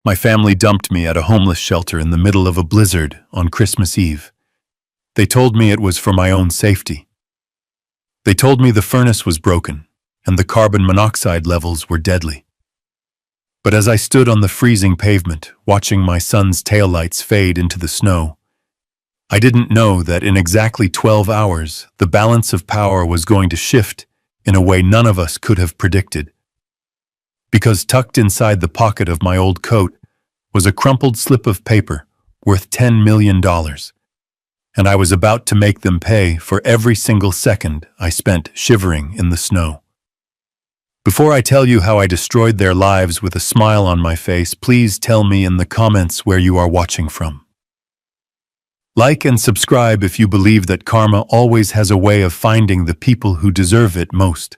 My family dumped me at a homeless shelter in the middle of a blizzard on Christmas Eve. They told me it was for my own safety. They told me the furnace was broken and the carbon monoxide levels were deadly. But as I stood on the freezing pavement, watching my son's taillights fade into the snow, I didn't know that in exactly 12 hours, the balance of power was going to shift in a way none of us could have predicted. Because tucked inside the pocket of my old coat was a crumpled slip of paper worth $10 million, and I was about to make them pay for every single second I spent shivering in the snow. Before I tell you how I destroyed their lives with a smile on my face, please tell me in the comments where you are watching from. Like and subscribe if you believe that karma always has a way of finding the people who deserve it most.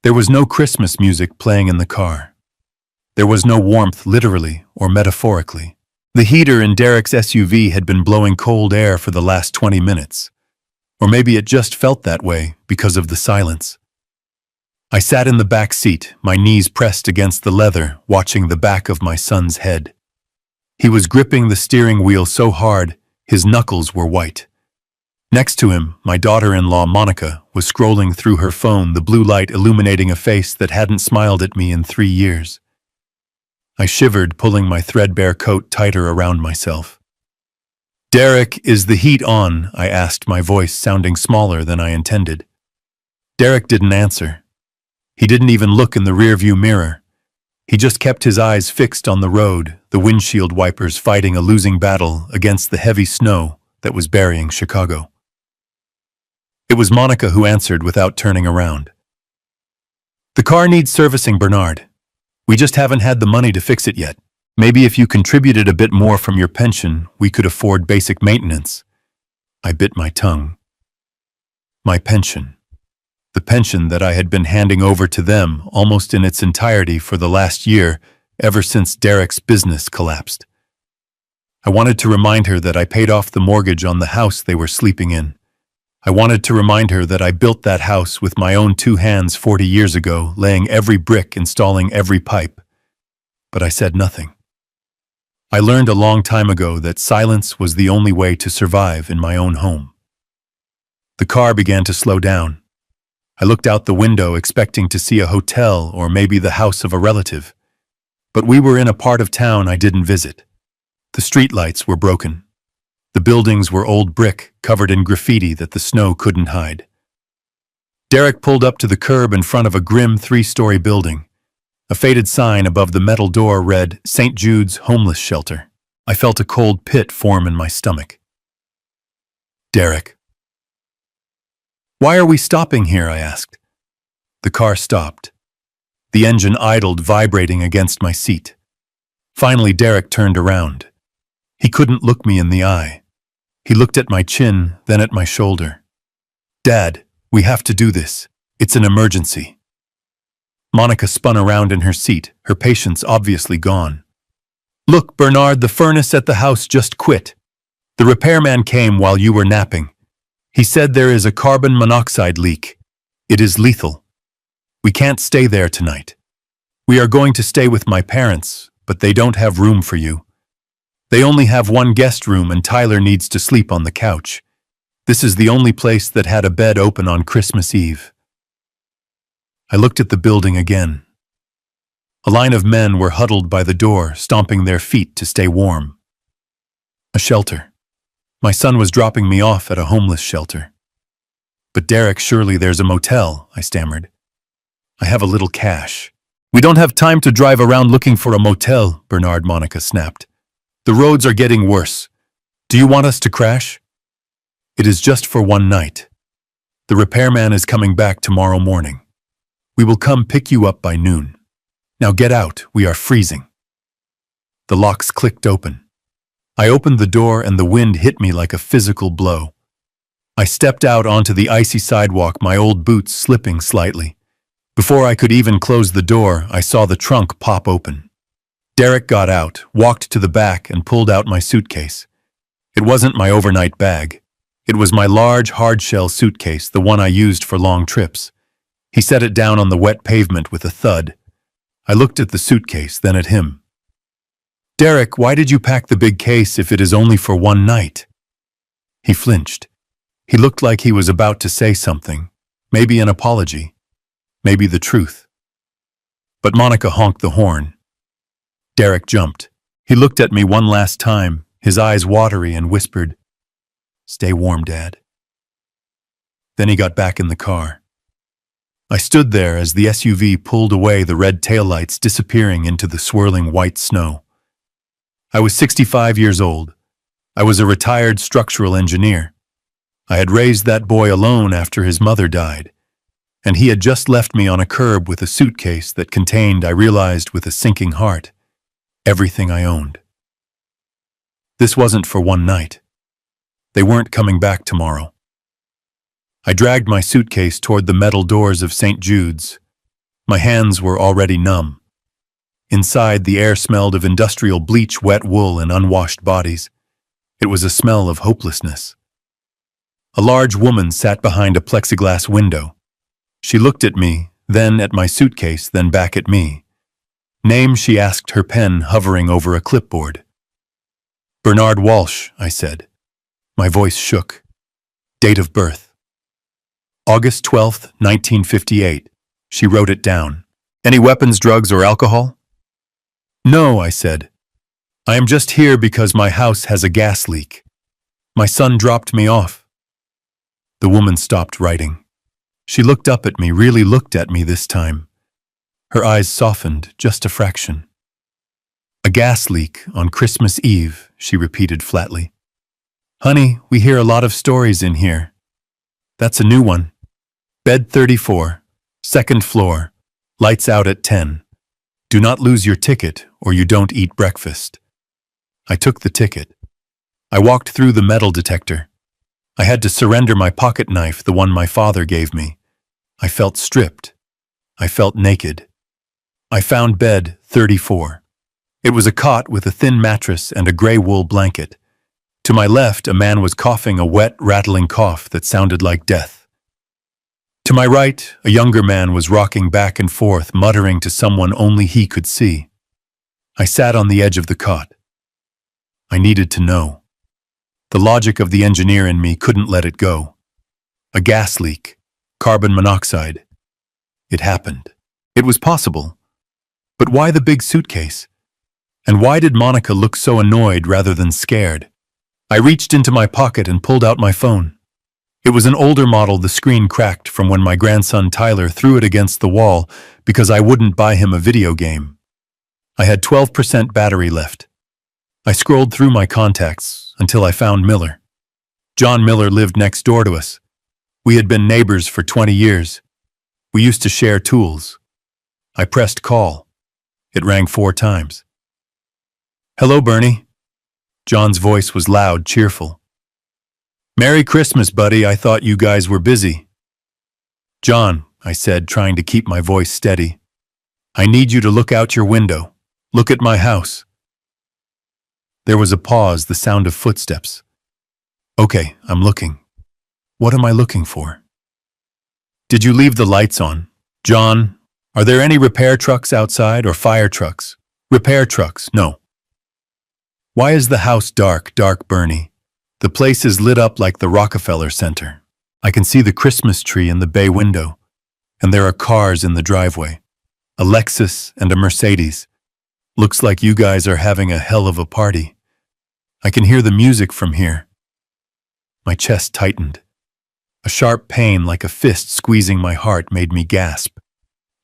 There was no Christmas music playing in the car. There was no warmth literally or metaphorically. The heater in Derek's SUV had been blowing cold air for the last 20 minutes. Or maybe it just felt that way because of the silence. I sat in the back seat, my knees pressed against the leather, watching the back of my son's head. He was gripping the steering wheel so hard, his knuckles were white. Next to him, my daughter-in-law Monica was scrolling through her phone, the blue light illuminating a face that hadn't smiled at me in 3 years. I shivered, pulling my threadbare coat tighter around myself. "Derek, is the heat on?" I asked, my voice sounding smaller than I intended. Derek didn't answer. He didn't even look in the rearview mirror. He just kept his eyes fixed on the road, the windshield wipers fighting a losing battle against the heavy snow that was burying Chicago. It was Monica who answered without turning around. "The car needs servicing, Bernard. We just haven't had the money to fix it yet. Maybe if you contributed a bit more from your pension, we could afford basic maintenance." I bit my tongue. My pension. The pension that I had been handing over to them almost in its entirety for the last year, ever since Derek's business collapsed. I wanted to remind her that I paid off the mortgage on the house they were sleeping in. I wanted to remind her that I built that house with my own 2 hands 40 years ago, laying every brick, installing every pipe. But I said nothing. I learned a long time ago that silence was the only way to survive in my own home. The car began to slow down. I looked out the window expecting to see a hotel or maybe the house of a relative. But we were in a part of town I didn't visit. The streetlights were broken. The buildings were old brick, covered in graffiti that the snow couldn't hide. Derek pulled up to the curb in front of a grim 3-story building. A faded sign above the metal door read, "St. Jude's Homeless Shelter." I felt a cold pit form in my stomach. "Derek." "Why are we stopping here?" I asked. The car stopped. The engine idled, vibrating against my seat. Finally, Derek turned around. He couldn't look me in the eye. He looked at my chin, then at my shoulder. "Dad, we have to do this. It's an emergency." Monica spun around in her seat, her patience obviously gone. "Look, Bernard, the furnace at the house just quit. The repairman came while you were napping. He said there is a carbon monoxide leak. It is lethal. We can't stay there tonight. We are going to stay with my parents, but they don't have room for you. They only have 1 guest room and Tyler needs to sleep on the couch. This is the only place that had a bed open on Christmas Eve." I looked at the building again. A line of men were huddled by the door, stomping their feet to stay warm. A shelter. My son was dropping me off at a homeless shelter. "But Derek, surely there's a motel," I stammered. "I have a little cash." "We don't have time to drive around looking for a motel," Bernard, Monica snapped. "The roads are getting worse. Do you want us to crash?" "It is just for 1 night. The repairman is coming back tomorrow morning. We will come pick you up by noon. Now get out, we are freezing." The locks clicked open. I opened the door and the wind hit me like a physical blow. I stepped out onto the icy sidewalk, my old boots slipping slightly. Before I could even close the door, I saw the trunk pop open. Derek got out, walked to the back, and pulled out my suitcase. It wasn't my overnight bag. It was my large, hard-shell suitcase, the one I used for long trips. He set it down on the wet pavement with a thud. I looked at the suitcase, then at him. Derek, why did you pack the big case if it is only for one night? He flinched. He looked like he was about to say something, maybe an apology, maybe the truth. But Monica honked the horn. Derek jumped. He looked at me one last time, his eyes watery, and whispered, "Stay warm, Dad." Then he got back in the car. I stood there as the SUV pulled away, the red taillights disappearing into the swirling white snow. I was 65 years old. I was a retired structural engineer. I had raised that boy alone after his mother died, and he had just left me on a curb with a suitcase that contained, I realized with a sinking heart, everything I owned. This wasn't for one night. They weren't coming back tomorrow. I dragged my suitcase toward the metal doors of St. Jude's. My hands were already numb. Inside, the air smelled of industrial bleach, wet wool, and unwashed bodies. It was a smell of hopelessness. A large woman sat behind a plexiglass window. She looked at me, then at my suitcase, then back at me. Name, she asked, her pen hovering over a clipboard. Bernard Walsh, I said. My voice shook. Date of birth. August 12th, 1958. She wrote it down. Any weapons, drugs, or alcohol? No, I said. I am just here because my house has a gas leak. My son dropped me off. The woman stopped writing. She looked up at me, really looked at me this time. Her eyes softened just a fraction. A gas leak on Christmas Eve, she repeated flatly. Honey, we hear a lot of stories in here. That's a new one. Bed 34, second floor, lights out at 10. Do not lose your ticket or you don't eat breakfast. I took the ticket. I walked through the metal detector. I had to surrender my pocket knife, the one my father gave me. I felt stripped. I felt naked. I found bed 34. It was a cot with a thin mattress and a gray wool blanket. To my left, a man was coughing a wet, rattling cough that sounded like death. To my right, a younger man was rocking back and forth, muttering to someone only he could see. I sat on the edge of the cot. I needed to know. The logic of the engineer in me couldn't let it go. A gas leak, carbon monoxide. It happened. It was possible. But why the big suitcase? And why did Monica look so annoyed rather than scared? I reached into my pocket and pulled out my phone. It was an older model, the screen cracked from when my grandson Tyler threw it against the wall because I wouldn't buy him a video game. I had 12% battery left. I scrolled through my contacts until I found Miller. John Miller lived next door to us. We had been neighbors for 20 years. We used to share tools. I pressed call. It rang 4 times. Hello, Bernie. John's voice was loud, cheerful. Merry Christmas, buddy. I thought you guys were busy. John, I said, trying to keep my voice steady. I need you to look out your window. Look at my house. There was a pause, the sound of footsteps. Okay, I'm looking. What am I looking for? Did you leave the lights on? John, are there any repair trucks outside or fire trucks? Repair trucks, no. Why is the house dark, Bernie? The place is lit up like the Rockefeller Center. I can see the Christmas tree in the bay window, and there are cars in the driveway. A Lexus and a Mercedes. Looks like you guys are having a hell of a party. I can hear the music from here. My chest tightened. A sharp pain like a fist squeezing my heart made me gasp.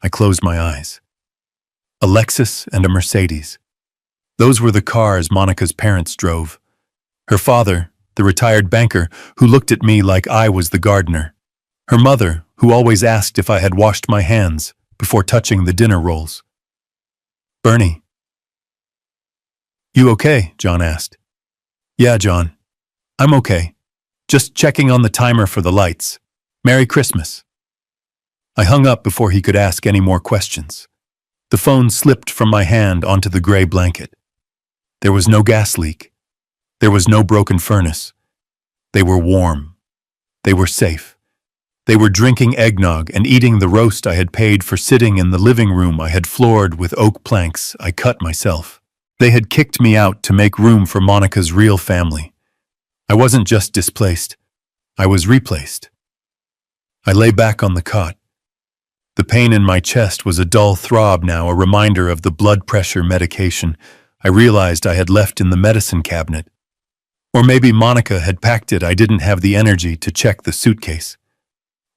I closed my eyes. A Lexus and a Mercedes. Those were the cars Monica's parents drove. Her father, the retired banker, who looked at me like I was the gardener. Her mother, who always asked if I had washed my hands before touching the dinner rolls. Bernie. You okay? John asked. Yeah, John. I'm okay. Just checking on the timer for the lights. Merry Christmas. I hung up before he could ask any more questions. The phone slipped from my hand onto the gray blanket. There was no gas leak. There was no broken furnace. They were warm. They were safe. They were drinking eggnog and eating the roast I had paid for, sitting in the living room I had floored with oak planks I cut myself. They had kicked me out to make room for Monica's real family. I wasn't just displaced, I was replaced. I lay back on the cot. The pain in my chest was a dull throb now, a reminder of the blood pressure medication I realized I had left in the medicine cabinet. Or maybe Monica had packed it. I didn't have the energy to check the suitcase.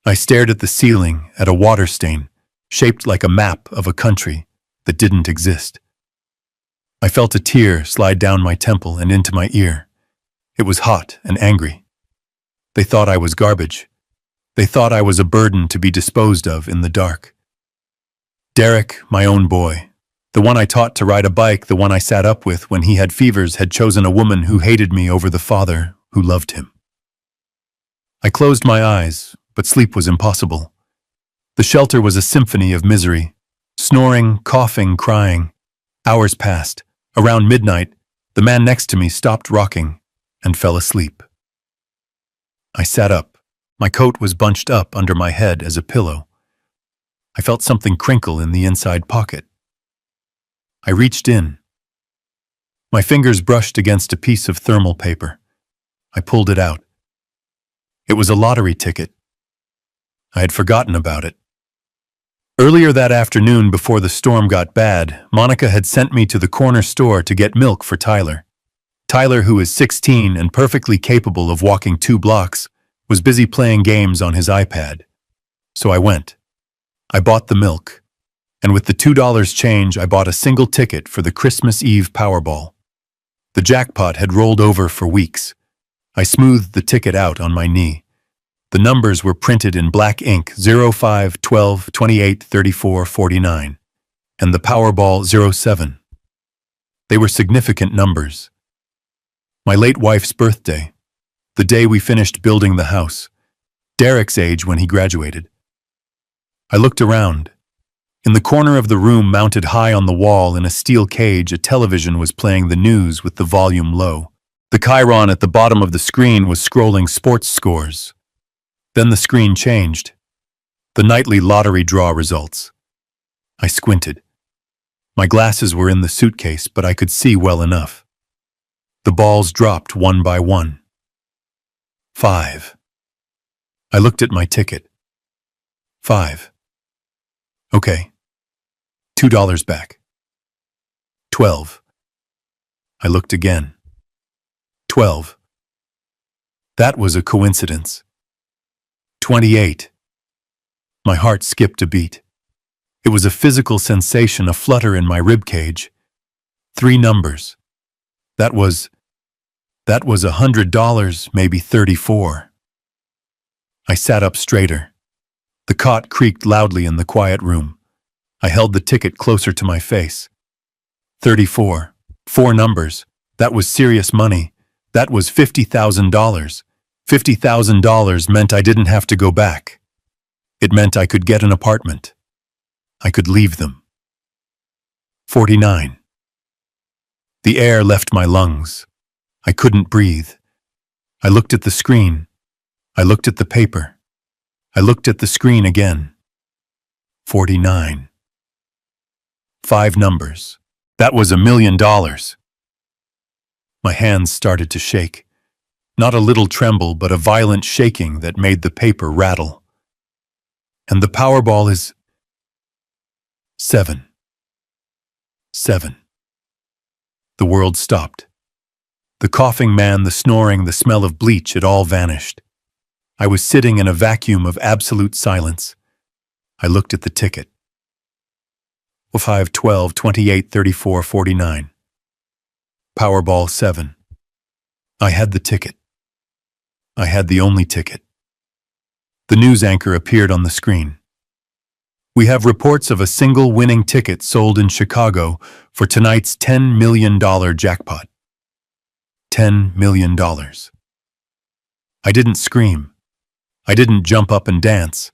I stared at the ceiling, at a water stain, shaped like a map of a country that didn't exist. I felt a tear slide down my temple and into my ear. It was hot and angry. They thought I was garbage. They thought I was a burden to be disposed of in the dark. Derek, my own boy, the one I taught to ride a bike, the one I sat up with when he had fevers, had chosen a woman who hated me over the father who loved him. I closed my eyes, but sleep was impossible. The shelter was a symphony of misery. Snoring, coughing, crying. Hours passed. Around midnight, the man next to me stopped rocking and fell asleep. I sat up. My coat was bunched up under my head as a pillow. I felt something crinkle in the inside pocket. I reached in. My fingers brushed against a piece of thermal paper. I pulled it out. It was a lottery ticket. I had forgotten about it. Earlier that afternoon, before the storm got bad, Monica had sent me to the corner store to get milk for Tyler. Tyler, who is 16 and perfectly capable of walking 2 blocks, was busy playing games on his iPad. So I went. I bought the milk, and with the $2 change, I bought a single ticket for the Christmas Eve Powerball. The jackpot had rolled over for weeks. I smoothed the ticket out on my knee. The numbers were printed in black ink: 05, 12, 28, 34, 49, and the Powerball 07. They were significant numbers. My late wife's birthday, the day we finished building the house, Derek's age when he graduated. I looked around. In the corner of the room, mounted high on the wall in a steel cage, a television was playing the news with the volume low. The chyron at the bottom of the screen was scrolling sports scores. Then the screen changed. The nightly lottery draw results. I squinted. My glasses were in the suitcase, but I could see well enough. The balls dropped one by one. 5. I looked at my ticket. 5. Okay. $2 back. 12. I looked again. 12. That was a coincidence. 28. My heart skipped a beat. It was a physical sensation, a flutter in my ribcage. 3 numbers. That was $100, maybe 34. I sat up straighter. The cot creaked loudly in the quiet room. I held the ticket closer to my face. 34. 4 numbers. That was serious money. That was $50,000. $50,000 meant I didn't have to go back. It meant I could get an apartment. I could leave them. 49. The air left my lungs. I couldn't breathe. I looked at the screen. I looked at the paper. I looked at the screen again. 49. 5 numbers. That was $1 million. My hands started to shake. Not a little tremble, but a violent shaking that made the paper rattle. And the Powerball is 7. 7. The world stopped. The coughing man, the snoring, the smell of bleach, it all vanished. I was sitting in a vacuum of absolute silence. I looked at the ticket. 5, 12, 28, 34, 49. Powerball 7. I had the ticket. I had the only ticket. The news anchor appeared on the screen. We have reports of a single winning ticket sold in Chicago for tonight's $10 million jackpot. $10 million. I didn't scream. I didn't jump up and dance.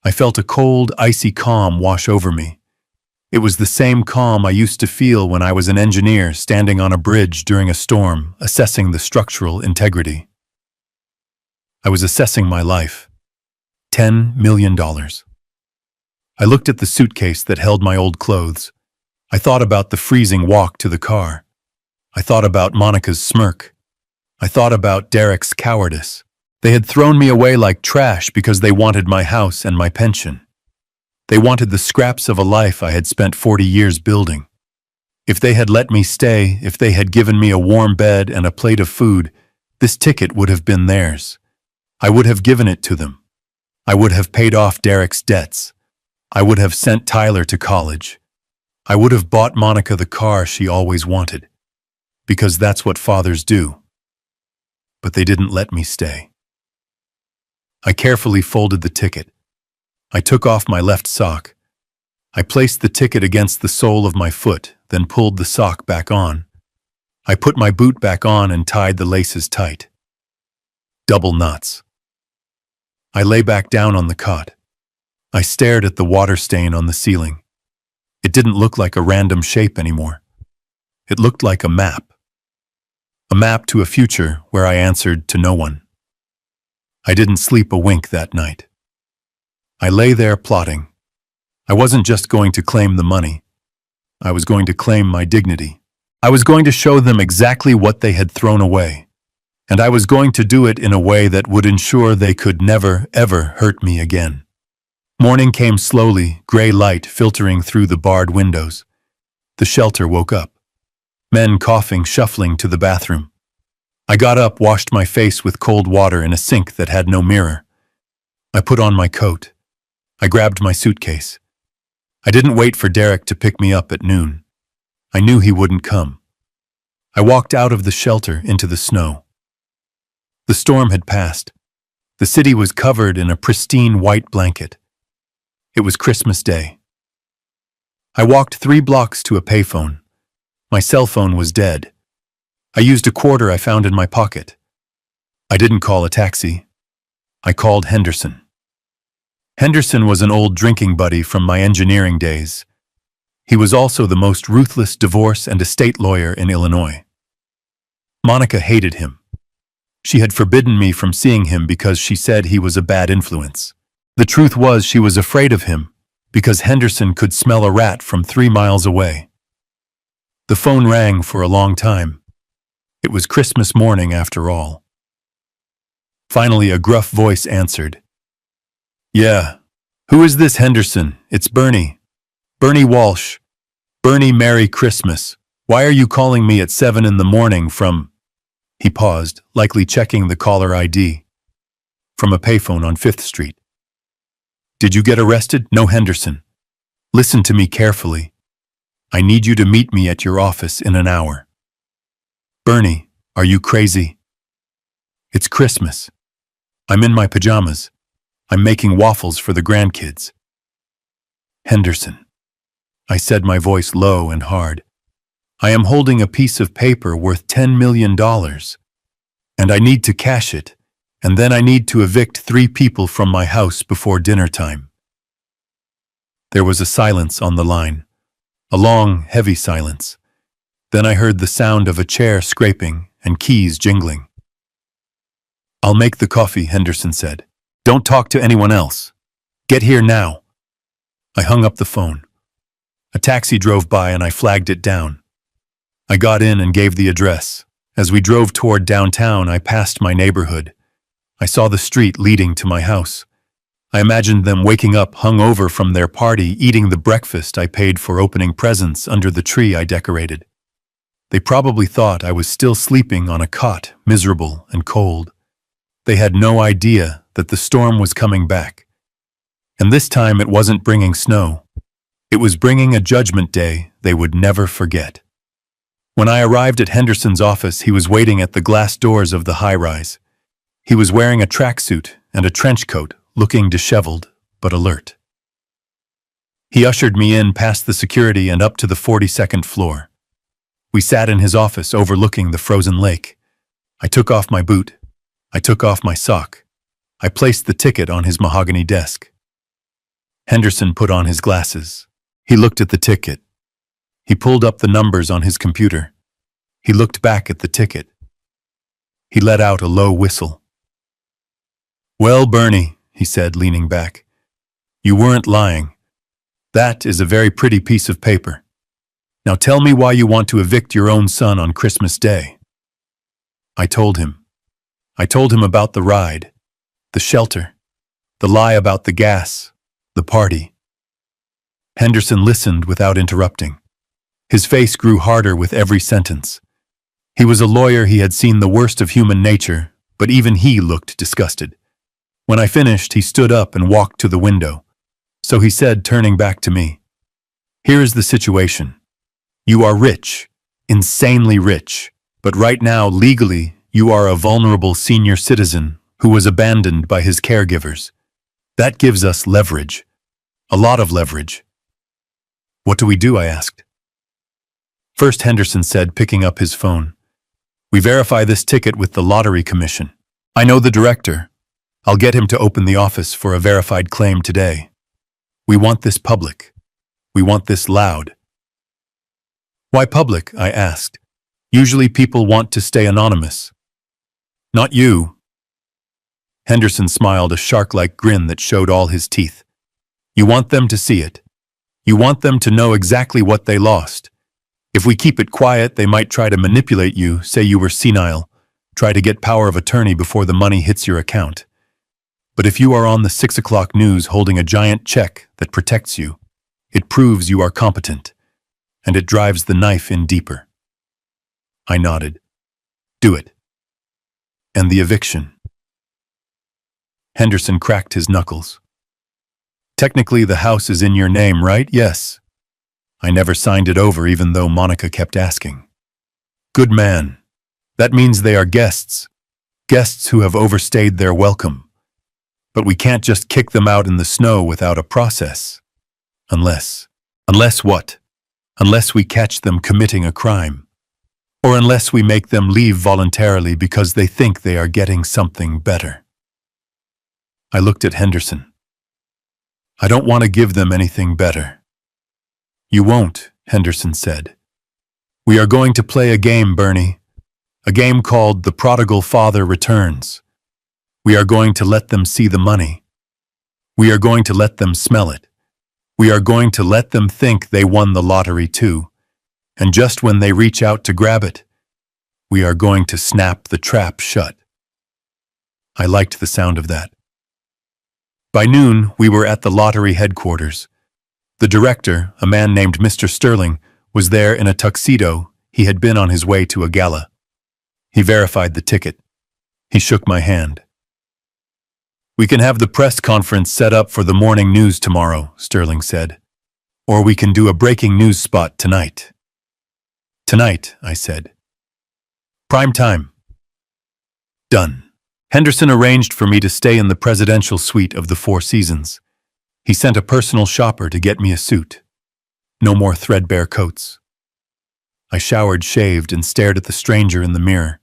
I felt a cold, icy calm wash over me. It was the same calm I used to feel when I was an engineer standing on a bridge during a storm, assessing the structural integrity. I was assessing my life. $10 million. I looked at the suitcase that held my old clothes. I thought about the freezing walk to the car. I thought about Monica's smirk. I thought about Derek's cowardice. They had thrown me away like trash because they wanted my house and my pension. They wanted the scraps of a life I had spent 40 years building. If they had let me stay, if they had given me a warm bed and a plate of food, this ticket would have been theirs. I would have given it to them. I would have paid off Derek's debts. I would have sent Tyler to college. I would have bought Monica the car she always wanted. Because that's what fathers do. But they didn't let me stay. I carefully folded the ticket. I took off my left sock. I placed the ticket against the sole of my foot, then pulled the sock back on. I put my boot back on and tied the laces tight. Double knots. I lay back down on the cot. I stared at the water stain on the ceiling. It didn't look like a random shape anymore. It looked like a map. A map to a future where I answered to no one. I didn't sleep a wink that night. I lay there plotting. I wasn't just going to claim the money. I was going to claim my dignity. I was going to show them exactly what they had thrown away. And I was going to do it in a way that would ensure they could never, ever hurt me again. Morning came slowly, gray light filtering through the barred windows. The shelter woke up. Men coughing, shuffling to the bathroom. I got up, washed my face with cold water in a sink that had no mirror. I put on my coat. I grabbed my suitcase. I didn't wait for Derek to pick me up at noon. I knew he wouldn't come. I walked out of the shelter into the snow. The storm had passed. The city was covered in a pristine white blanket. It was Christmas Day. I walked 3 blocks to a payphone. My cell phone was dead. I used a quarter I found in my pocket. I didn't call a taxi. I called Henderson. Henderson was an old drinking buddy from my engineering days. He was also the most ruthless divorce and estate lawyer in Illinois. Monica hated him. She had forbidden me from seeing him because she said he was a bad influence. The truth was she was afraid of him because Henderson could smell a rat from 3 miles away. The phone rang for a long time. It was Christmas morning after all. Finally, a gruff voice answered. "Yeah. Who is this Henderson? It's Bernie. Bernie Walsh. Bernie, Merry Christmas. Why are you calling me at 7 in the morning from—" He paused, likely checking the caller ID. "From a payphone on 5th Street. Did you get arrested? No, Henderson. Listen to me carefully. I need you to meet me at your office in an hour." "Bernie, are you crazy? It's Christmas. I'm in my pajamas. I'm making waffles for the grandkids." "Henderson," I said, my voice low and hard, "I am holding a piece of paper worth $10 million. And I need to cash it, and then I need to evict 3 people from my house before dinner time." There was a silence on the line, a long, heavy silence. Then I heard the sound of a chair scraping and keys jingling. "I'll make the coffee," Henderson said. "Don't talk to anyone else. Get here now." I hung up the phone. A taxi drove by and I flagged it down. I got in and gave the address. As we drove toward downtown, I passed my neighborhood. I saw the street leading to my house. I imagined them waking up hungover from their party, eating the breakfast I paid for, opening presents under the tree I decorated. They probably thought I was still sleeping on a cot, miserable and cold. They had no idea that the storm was coming back. And this time it wasn't bringing snow. It was bringing a judgment day they would never forget. When I arrived at Henderson's office, he was waiting at the glass doors of the high-rise. He was wearing a tracksuit and a trench coat, looking disheveled but alert. He ushered me in past the security and up to the 42nd floor. We sat in his office overlooking the frozen lake. I took off my boot. I took off my sock. I placed the ticket on his mahogany desk. Henderson put on his glasses. He looked at the ticket. He pulled up the numbers on his computer. He looked back at the ticket. He let out a low whistle. "Well, Bernie," he said, leaning back, "you weren't lying. That is a very pretty piece of paper. Now tell me why you want to evict your own son on Christmas Day. I told him. I told him about the ride, the shelter, the lie about the gas, the party. Henderson listened without interrupting. His face grew harder with every sentence. He was a lawyer, he had seen the worst of human nature, but even he looked disgusted. When I finished, he stood up and walked to the window. So he said, turning back to me, "Here is the situation. You are rich, insanely rich, but right now, legally, you are a vulnerable senior citizen who was abandoned by his caregivers. That gives us leverage. A lot of leverage." "What do we do?" I asked. First, Henderson said, picking up his phone, "We verify this ticket with the Lottery Commission. I know the director. I'll get him to open the office for a verified claim today. We want this public. We want this loud." "Why public?" I asked. "Usually people want to stay anonymous." "Not you." Henderson smiled, a shark-like grin that showed all his teeth. "You want them to see it. You want them to know exactly what they lost. If we keep it quiet, they might try to manipulate you, say you were senile, try to get power of attorney before the money hits your account. But if you are on the 6 o'clock news holding a giant check that protects you, it proves you are competent, and it drives the knife in deeper." I nodded. "Do it." "And the eviction?" Henderson cracked his knuckles. "Technically, the house is in your name, right?" "Yes. I never signed it over even though Monica kept asking." "Good man. That means they are guests. Guests who have overstayed their welcome. But we can't just kick them out in the snow without a process. Unless what? Unless we catch them committing a crime. Or unless we make them leave voluntarily because they think they are getting something better." I looked at Henderson. "I don't want to give them anything better." "You won't," Henderson said. "We are going to play a game, Bernie. A game called The Prodigal Father Returns. We are going to let them see the money. We are going to let them smell it. We are going to let them think they won the lottery too. And just when they reach out to grab it, we are going to snap the trap shut." I liked the sound of that. By noon, we were at the lottery headquarters. The director, a man named Mr. Sterling, was there in a tuxedo. He had been on his way to a gala. He verified the ticket. He shook my hand. "We can have the press conference set up for the morning news tomorrow," Sterling said. "Or we can do a breaking news spot tonight." "Tonight," I said. "Prime time." Done. Henderson arranged for me to stay in the presidential suite of the Four Seasons. He sent a personal shopper to get me a suit. No more threadbare coats. I showered, shaved, and stared at the stranger in the mirror.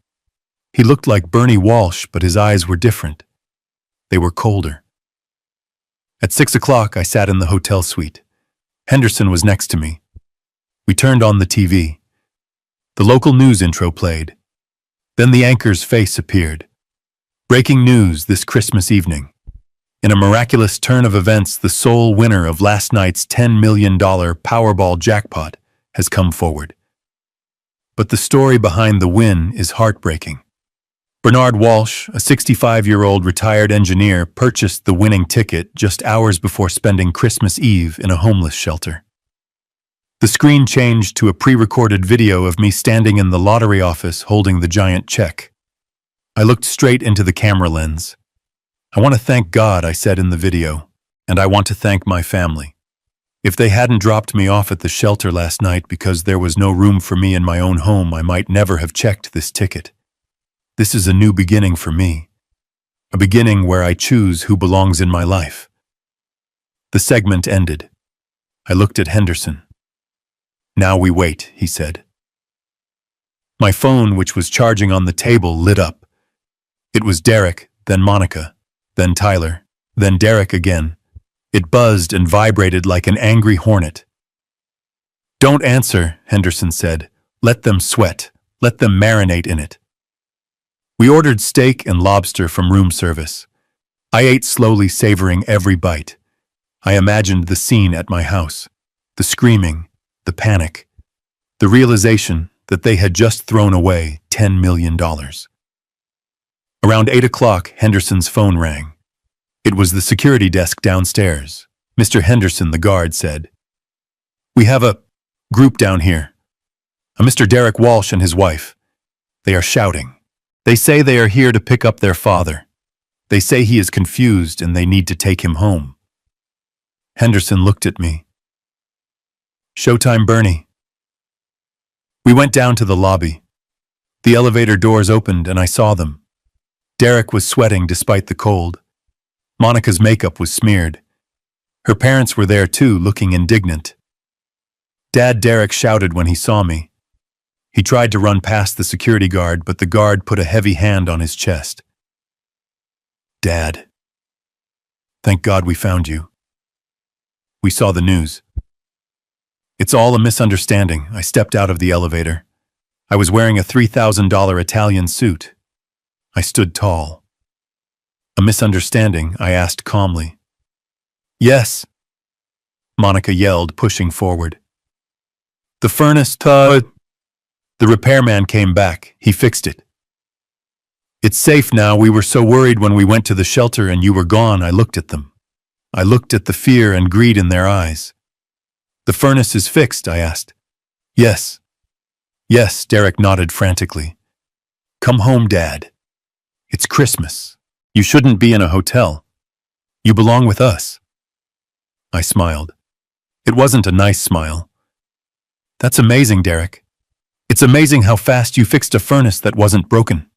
He looked like Bernie Walsh, but his eyes were different. They were colder. At 6 o'clock, I sat in the hotel suite. Henderson was next to me. We turned on the TV. The local news intro played. Then the anchor's face appeared. "Breaking news this Christmas evening. In a miraculous turn of events, the sole winner of last night's $10 million Powerball jackpot has come forward." But the story behind the win is heartbreaking. Bernard Walsh, a 65-year-old retired engineer, purchased the winning ticket just hours before spending Christmas Eve in a homeless shelter. The screen changed to a pre-recorded video of me standing in the lottery office holding the giant check. I looked straight into the camera lens. "I want to thank God," I said in the video, "and I want to thank my family. If they hadn't dropped me off at the shelter last night because there was no room for me in my own home, I might never have checked this ticket. This is a new beginning for me. A beginning where I choose who belongs in my life." The segment ended. I looked at Henderson. "Now we wait," he said. My phone, which was charging on the table, lit up. It was Derek, then Monica, then Tyler, then Derek again. It buzzed and vibrated like an angry hornet. "Don't answer," Henderson said. "Let them sweat. Let them marinate in it." We ordered steak and lobster from room service. I ate slowly, savoring every bite. I imagined the scene at my house. The screaming, the panic, The realization that they had just thrown away $10 million. Around 8 o'clock, Henderson's phone rang. It was the security desk downstairs. Mr. Henderson, the guard, said, "We have a group down here. A Mr. Derek Walsh and his wife. They are shouting. They say they are here to pick up their father. They say he is confused and they need to take him home." Henderson looked at me. "Showtime, Bernie." We went down to the lobby. The elevator doors opened and I saw them. Derek was sweating despite the cold. Monica's makeup was smeared. Her parents were there too, looking indignant. Dad Derek shouted when he saw me. He tried to run past the security guard, but the guard put a heavy hand on his chest. "Dad, thank God we found you. We saw the news." "It's all a misunderstanding." I stepped out of the elevator. I was wearing a $3,000 Italian suit. I stood tall. "A misunderstanding?" I asked calmly. "Yes," Monica yelled, pushing forward. "The furnace, The repairman came back. He fixed it. It's safe now. We were so worried when we went to the shelter and you were gone." I looked at them. I looked at the fear and greed in their eyes. "The furnace is fixed?" I asked. "Yes." "Yes," Derek nodded frantically. "Come home, Dad. It's Christmas. You shouldn't be in a hotel. You belong with us." I smiled. It wasn't a nice smile. "That's amazing, Derek. It's amazing how fast you fixed a furnace that wasn't broken.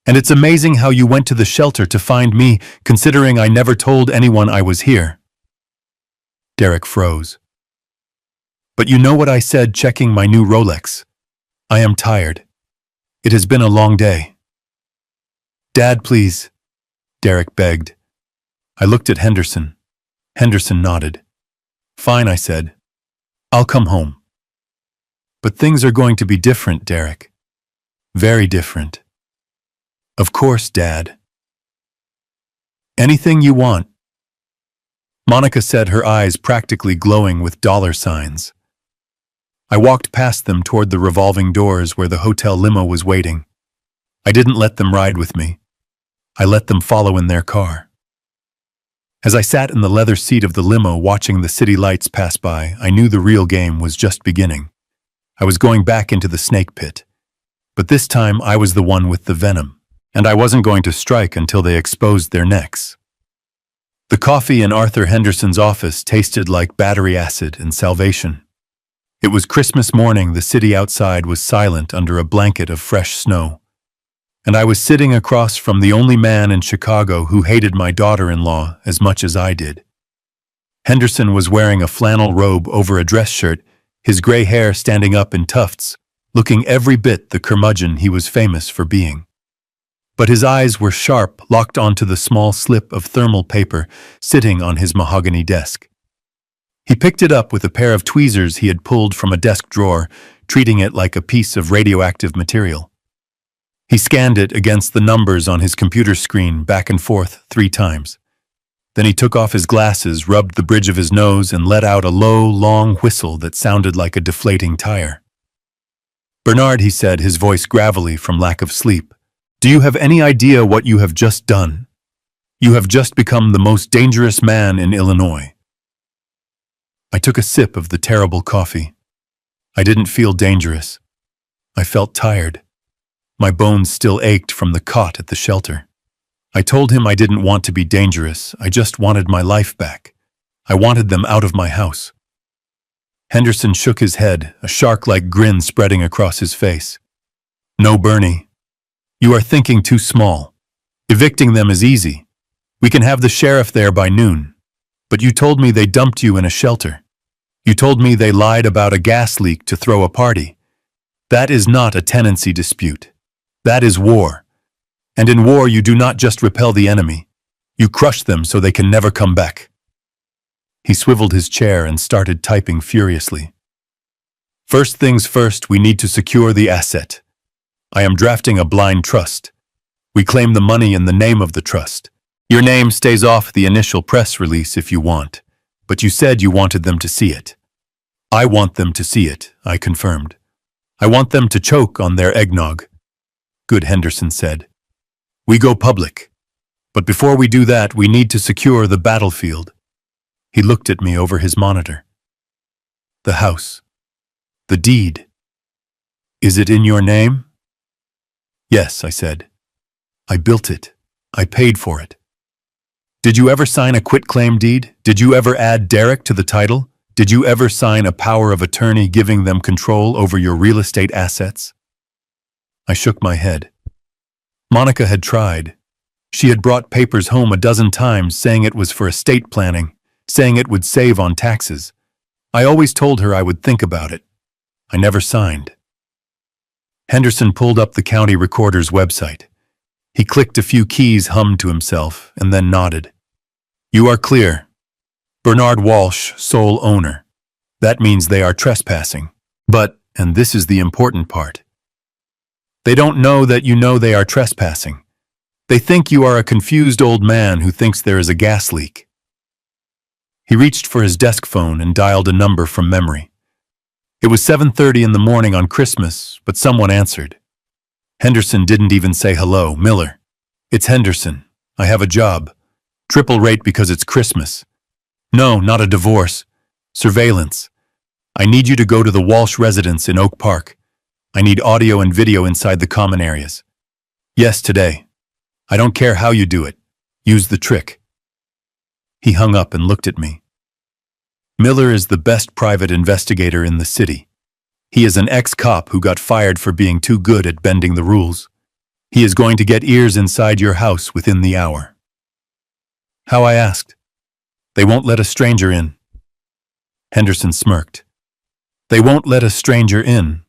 And it's amazing how you went to the shelter to find me, considering I never told anyone I was here." Derek froze. "But you know what I said, checking my new Rolex. I am tired. It has been a long day." "Dad, please," Derek begged. I looked at Henderson. Henderson nodded. "Fine," I said. "I'll come home." "But things are going to be different, Derek. Very different." "Of course, Dad." "Anything you want." Monica said, her eyes practically glowing with dollar signs. I walked past them toward the revolving doors where the hotel limo was waiting. I didn't let them ride with me. I let them follow in their car. As I sat in the leather seat of the limo watching the city lights pass by, I knew the real game was just beginning. I was going back into the snake pit. But this time I was the one with the venom, and I wasn't going to strike until they exposed their necks. The coffee in Arthur Henderson's office tasted like battery acid and salvation. It was Christmas morning. The city outside was silent under a blanket of fresh snow. And I was sitting across from the only man in Chicago who hated my daughter-in-law as much as I did. Henderson was wearing a flannel robe over a dress shirt, his gray hair standing up in tufts, looking every bit the curmudgeon he was famous for being. But his eyes were sharp, locked onto the small slip of thermal paper sitting on his mahogany desk. He picked it up with a pair of tweezers he had pulled from a desk drawer, treating it like a piece of radioactive material. He scanned it against the numbers on his computer screen back and forth 3 times. Then he took off his glasses, rubbed the bridge of his nose, and let out a low, long whistle that sounded like a deflating tire. "Bernard," he said, his voice gravelly from lack of sleep, "do you have any idea what you have just done? You have just become the most dangerous man in Illinois." I took a sip of the terrible coffee. I didn't feel dangerous. I felt tired. My bones still ached from the cot at the shelter. I told him I didn't want to be dangerous. I just wanted my life back. I wanted them out of my house. Henderson shook his head, a shark-like grin spreading across his face. "No, Bernie. You are thinking too small. Evicting them is easy. We can have the sheriff there by noon. But you told me they dumped you in a shelter. You told me they lied about a gas leak to throw a party. That is not a tenancy dispute. That is war. And in war you do not just repel the enemy. You crush them so they can never come back." He swiveled his chair and started typing furiously. "First things first, we need to secure the asset. I am drafting a blind trust. We claim the money in the name of the trust. Your name stays off the initial press release if you want, but you said you wanted them to see it." "I want them to see it," I confirmed. I want them to choke on their eggnog. Good, Henderson said. We go public. But before we do that, we need to secure the battlefield. He looked at me over his monitor. The house. The deed. Is it in your name? Yes, I said. I built it. I paid for it. Did you ever sign a quitclaim deed? Did you ever add Derek to the title? Did you ever sign a power of attorney giving them control over your real estate assets? I shook my head. Monica had tried. She had brought papers home a dozen times saying it was for estate planning, saying it would save on taxes. I always told her I would think about it. I never signed. Henderson pulled up the county recorder's website. He clicked a few keys, hummed to himself, and then nodded. You are clear. Bernard Walsh, sole owner. That means they are trespassing. But, and this is the important part, they don't know that you know they are trespassing. They think you are a confused old man who thinks there is a gas leak. He reached for his desk phone and dialed a number from memory. It was 7:30 in the morning on Christmas, but someone answered. Henderson didn't even say hello. Miller. It's Henderson. I have a job. Triple rate because it's Christmas. No, not a divorce. Surveillance. I need you to go to the Walsh residence in Oak Park. I need audio and video inside the common areas. Yes, today. I don't care how you do it. Use the trick. He hung up and looked at me. Miller is the best private investigator in the city. He is an ex-cop who got fired for being too good at bending the rules. He is going to get ears inside your house within the hour. How, I asked. They won't let a stranger in. Henderson smirked. They won't let a stranger in,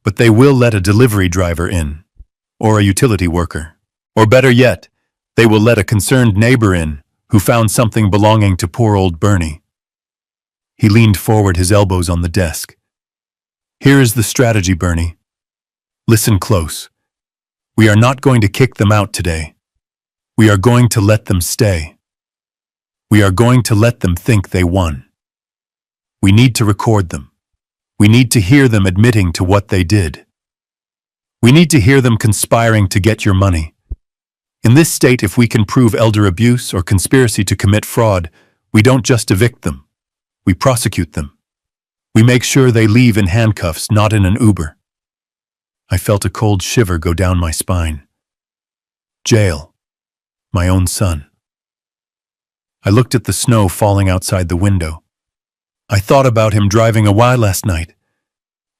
but they will let a delivery driver in, or a utility worker. Or better yet, they will let a concerned neighbor in who found something belonging to poor old Bernie. He leaned forward, his elbows on the desk. Here is the strategy, Bernie. Listen close. We are not going to kick them out today. We are going to let them stay. We are going to let them think they won. We need to record them. We need to hear them admitting to what they did. We need to hear them conspiring to get your money. In this state, if we can prove elder abuse or conspiracy to commit fraud, we don't just evict them. We prosecute them. We make sure they leave in handcuffs, not in an Uber. I felt a cold shiver go down my spine. Jail. My own son. I looked at the snow falling outside the window. I thought about him driving away last night.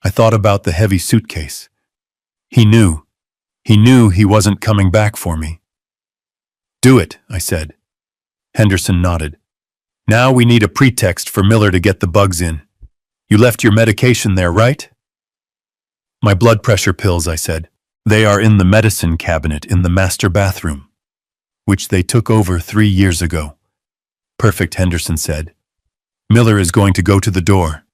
I thought about the heavy suitcase. He knew. He knew he wasn't coming back for me. Do it, I said. Henderson nodded. Now we need a pretext for Miller to get the bugs in. You left your medication there, right? My blood pressure pills, I said. They are in the medicine cabinet in the master bathroom, which they took over 3 years ago. Perfect, Henderson said. Miller is going to go to the door.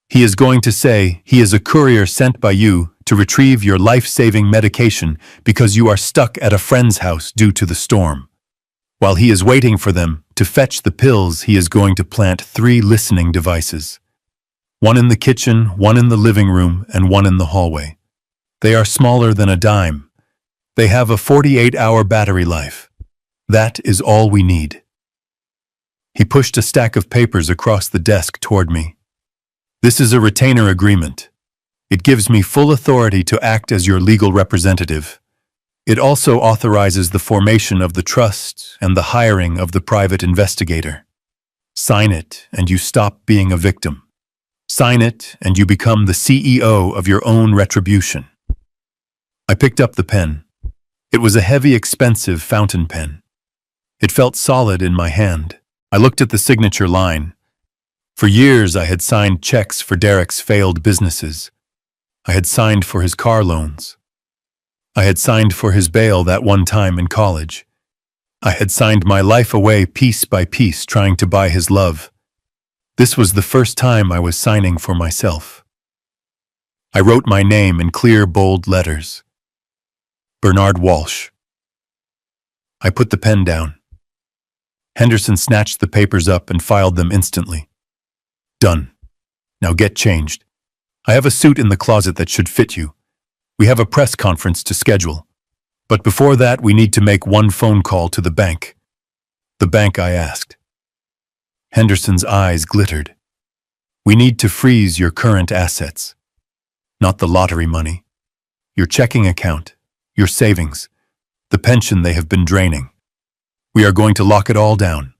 He is going to say he is a courier sent by you to retrieve your life-saving medication because you are stuck at a friend's house due to the storm. While he is waiting for them to fetch the pills, he is going to plant 3 listening devices. One in the kitchen, one in the living room, and one in the hallway. They are smaller than a dime. They have a 48-hour battery life. That is all we need. He pushed a stack of papers across the desk toward me. This is a retainer agreement. It gives me full authority to act as your legal representative. It also authorizes the formation of the trust and the hiring of the private investigator. Sign it, and you stop being a victim. Sign it, and you become the CEO of your own retribution. I picked up the pen. It was a heavy, expensive fountain pen. It felt solid in my hand. I looked at the signature line. For years, I had signed checks for Derek's failed businesses. I had signed for his car loans. I had signed for his bail that one time in college. I had signed my life away piece by piece trying to buy his love. This was the first time I was signing for myself. I wrote my name in clear, bold letters. Bernard Walsh. I put the pen down. Henderson snatched the papers up and filed them instantly. Done. Now get changed. I have a suit in the closet that should fit you. We have a press conference to schedule. But before that, we need to make one phone call to the bank. The bank, I asked. Henderson's eyes glittered. We need to freeze your current assets. Not the lottery money. Your checking account, your savings, the pension they have been draining. We are going to lock it all down.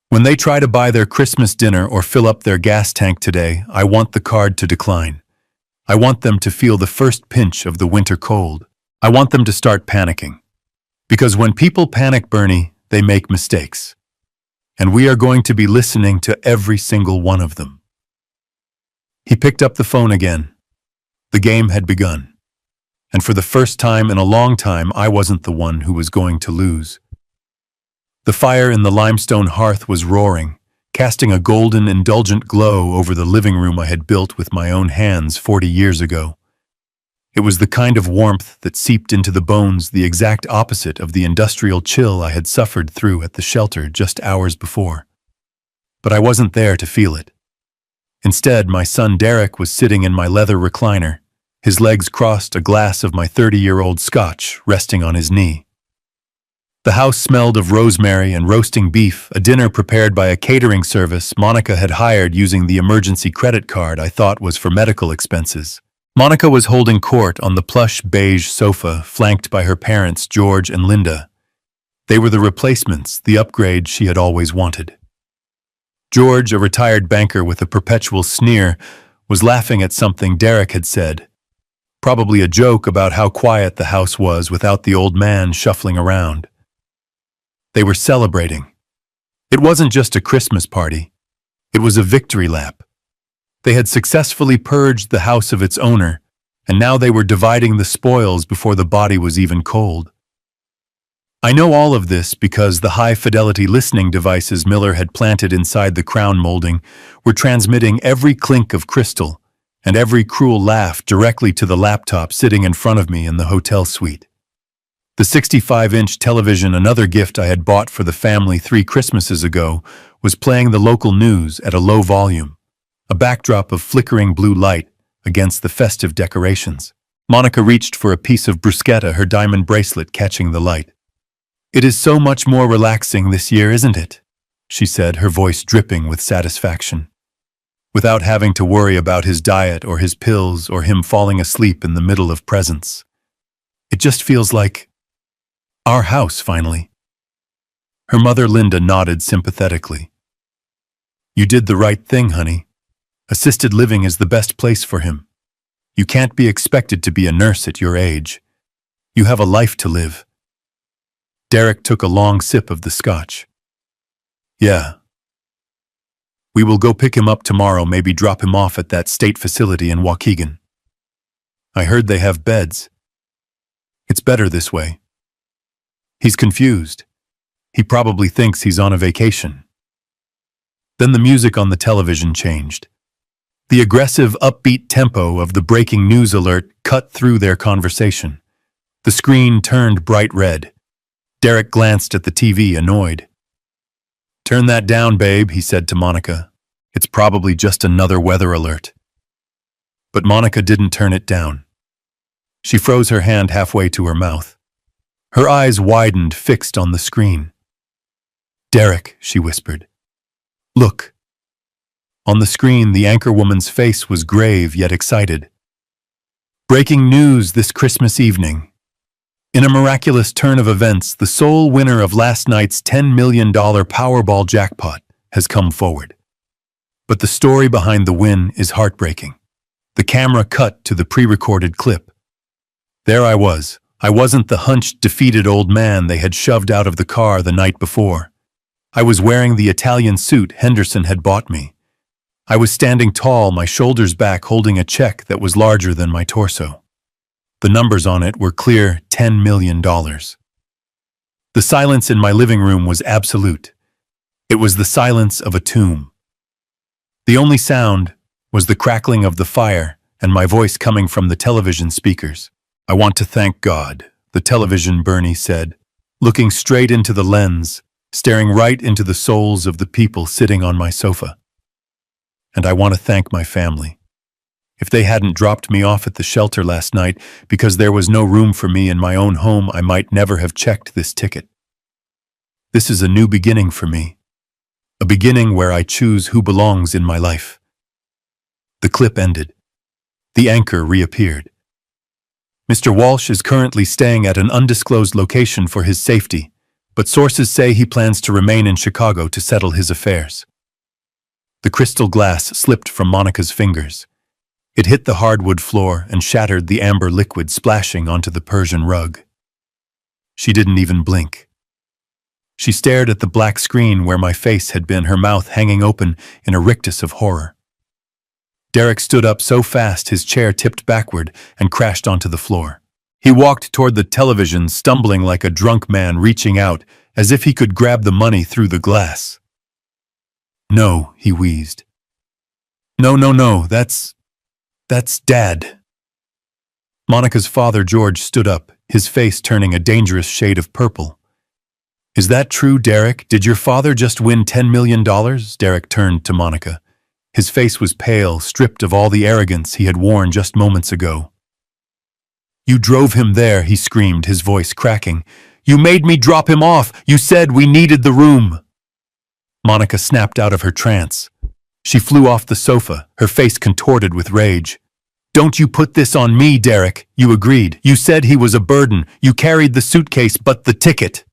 When they try to buy their Christmas dinner or fill up their gas tank today, I want the card to decline. I want them to feel the first pinch of the winter cold. I want them to start panicking. Because when people panic, Bernie, they make mistakes. And we are going to be listening to every single one of them. He picked up the phone again. The game had begun. And for the first time in a long time, I wasn't the one who was going to lose. The fire in the limestone hearth was roaring, casting a golden, indulgent glow over the living room I had built with my own hands 40 years ago. It was the kind of warmth that seeped into the bones, the exact opposite of the industrial chill I had suffered through at the shelter just hours before. But I wasn't there to feel it. Instead, my son Derek was sitting in my leather recliner, his legs crossed, a glass of my 30-year-old scotch resting on his knee. The house smelled of rosemary and roasting beef, a dinner prepared by a catering service Monica had hired using the emergency credit card I thought was for medical expenses. Monica was holding court on the plush beige sofa, flanked by her parents, George and Linda. They were the replacements, the upgrade she had always wanted. George, a retired banker with a perpetual sneer, was laughing at something Derek had said. Probably a joke about how quiet the house was without the old man shuffling around. They were celebrating. It wasn't just a Christmas party. It was a victory lap. They had successfully purged the house of its owner, and now they were dividing the spoils before the body was even cold. I know all of this because the high-fidelity listening devices Miller had planted inside the crown molding were transmitting every clink of crystal and every cruel laugh directly to the laptop sitting in front of me in the hotel suite. The 65-inch television, another gift I had bought for the family 3 Christmases ago, was playing the local news at a low volume, a backdrop of flickering blue light against the festive decorations. Monica reached for a piece of bruschetta, her diamond bracelet catching the light. "It is so much more relaxing this year, isn't it?" she said, her voice dripping with satisfaction. Without having to worry about his diet or his pills or him falling asleep in the middle of presents. It just feels like our house, finally. Her mother, Linda, nodded sympathetically. "You did the right thing, honey. Assisted living is the best place for him. You can't be expected to be a nurse at your age. You have a life to live." Derek took a long sip of the scotch. "Yeah. We will go pick him up tomorrow, maybe drop him off at that state facility in Waukegan. I heard they have beds. It's better this way." He's confused. He probably thinks he's on a vacation. Then the music on the television changed. The aggressive, upbeat tempo of the breaking news alert cut through their conversation. The screen turned bright red. Derek glanced at the TV, annoyed. "Turn that down, babe," he said to Monica. "It's probably just another weather alert." But Monica didn't turn it down. She froze her hand halfway to her mouth. Her eyes widened, fixed on the screen. "Derek," she whispered. "Look." On the screen, the anchorwoman's face was grave yet excited. "Breaking news this Christmas evening. In a miraculous turn of events, the sole winner of last night's $10 million Powerball jackpot has come forward. But the story behind the win is heartbreaking." The camera cut to the pre-recorded clip. There I was. I wasn't the hunched, defeated old man they had shoved out of the car the night before. I was wearing the Italian suit Henderson had bought me. I was standing tall, my shoulders back, holding a check that was larger than my torso. The numbers on it were clear, $10 million. The silence in my living room was absolute. It was the silence of a tomb. The only sound was the crackling of the fire and my voice coming from the television speakers. "I want to thank God," the television Bernie said, looking straight into the lens, staring right into the souls of the people sitting on my sofa. "And I want to thank my family. If they hadn't dropped me off at the shelter last night because there was no room for me in my own home, I might never have checked this ticket. This is a new beginning for me. A beginning where I choose who belongs in my life. The clip ended. The anchor reappeared. Mr. Walsh is currently staying at an undisclosed location for his safety, but sources say he plans to remain in Chicago to settle his affairs. The crystal glass slipped from Monica's fingers. It hit the hardwood floor and shattered the amber liquid splashing onto the Persian rug. She didn't even blink. She stared at the black screen where my face had been, her mouth hanging open in a rictus of horror. Derek stood up so fast his chair tipped backward and crashed onto the floor. He walked toward the television, stumbling like a drunk man, reaching out as if he could grab the money through the glass. "No," he wheezed. No, that's Dad." Monica's father, George, stood up, his face turning a dangerous shade of purple. "Is that true, Derek? Did your father just win $10 million? Derek turned to Monica. His face was pale, stripped of all the arrogance he had worn just moments ago. "You drove him there," he screamed, his voice cracking. "You made me drop him off. You said we needed the room." Monica snapped out of her trance. She flew off the sofa, her face contorted with rage. "Don't you put this on me, Derek. You agreed. You said he was a burden. You carried the suitcase, but the ticket."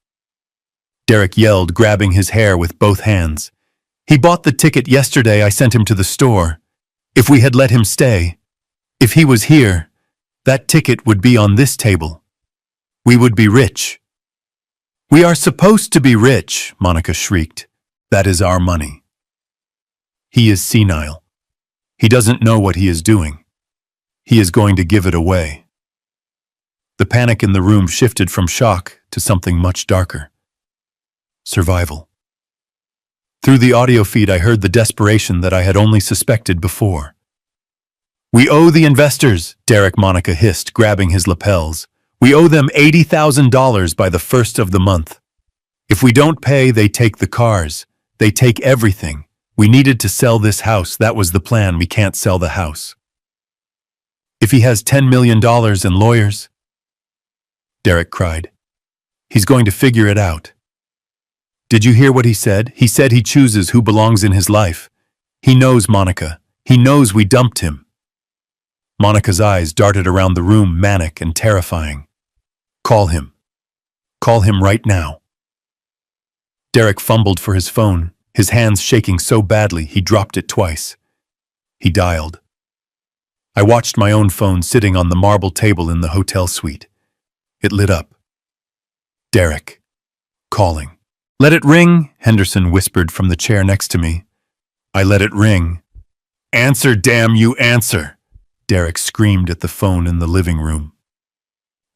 Derek yelled, grabbing his hair with both hands. "He bought the ticket yesterday. I sent him to the store. If we had let him stay, if he was here, that ticket would be on this table. We would be rich." "We are supposed to be rich," Monica shrieked. "That is our money." He is senile. He doesn't know what he is doing. He is going to give it away. The panic in the room shifted from shock to something much darker. Survival. Through the audio feed, I heard the desperation that I had only suspected before. "We owe the investors," Derek, Monica hissed, grabbing his lapels. "We owe them $80,000 by the 1st of the month. If we don't pay, they take the cars. They take everything. We needed to sell this house. That was the plan. We can't sell the house. If he has $10 million in lawyers," Derek cried, "he's going to figure it out." "Did you hear what he said? He said he chooses who belongs in his life. He knows Monica. He knows we dumped him." Monica's eyes darted around the room, manic and terrifying. "Call him. Call him right now." Derek fumbled for his phone, his hands shaking so badly he dropped it twice. He dialed. I watched my own phone sitting on the marble table in the hotel suite. It lit up. Derek. Calling. "Let it ring," Henderson whispered from the chair next to me. I let it ring. "Answer, damn you, answer!" Derek screamed at the phone in the living room.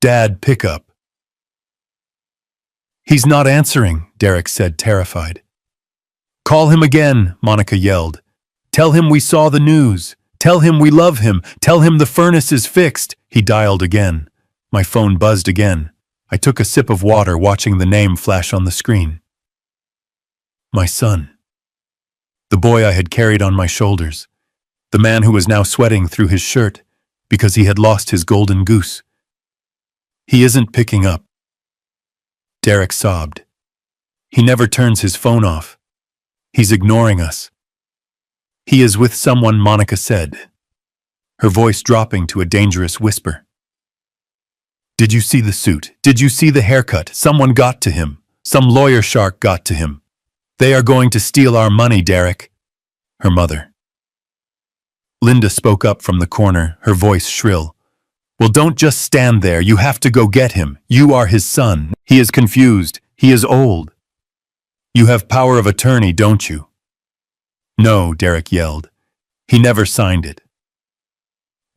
"Dad, pick up." "He's not answering," Derek said, terrified. "Call him again," Monica yelled. "Tell him we saw the news. Tell him we love him. Tell him the furnace is fixed." He dialed again. My phone buzzed again. I took a sip of water, watching the name flash on the screen. My son. The boy I had carried on my shoulders. The man who was now sweating through his shirt because he had lost his golden goose. "He isn't picking up." Derek sobbed. "He never turns his phone off. He's ignoring us." "He is with someone," Monica said, her voice dropping to a dangerous whisper. "Did you see the suit? Did you see the haircut? Someone got to him. Some lawyer shark got to him. They are going to steal our money, Derek." Her mother. Linda spoke up from the corner, her voice shrill. "Well, don't just stand there. You have to go get him. You are his son. He is confused. He is old. You have power of attorney, don't you?" "No," Derek yelled. "He never signed it."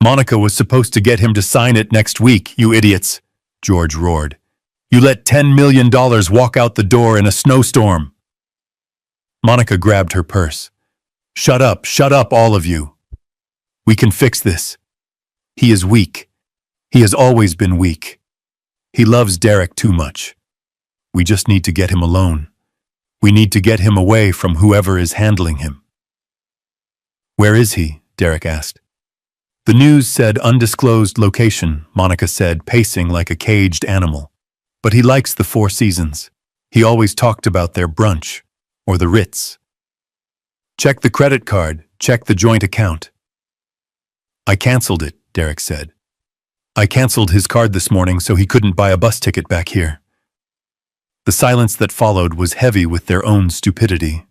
"Monica was supposed to get him to sign it next week, you idiots," George roared. "You let $10 million walk out the door in a snowstorm." Monica grabbed her purse. Shut up, all of you. We can fix this. He is weak. He has always been weak. He loves Derek too much. We just need to get him alone. We need to get him away from whoever is handling him." "Where is he?" Derek asked. The news said undisclosed location, Monica said, pacing like a caged animal. But he likes the Four Seasons. He always talked about their brunch, or the Ritz. Check the credit card, check the joint account. I canceled it, Derek said. I canceled his card this morning so he couldn't buy a bus ticket back here. The silence that followed was heavy with their own stupidity.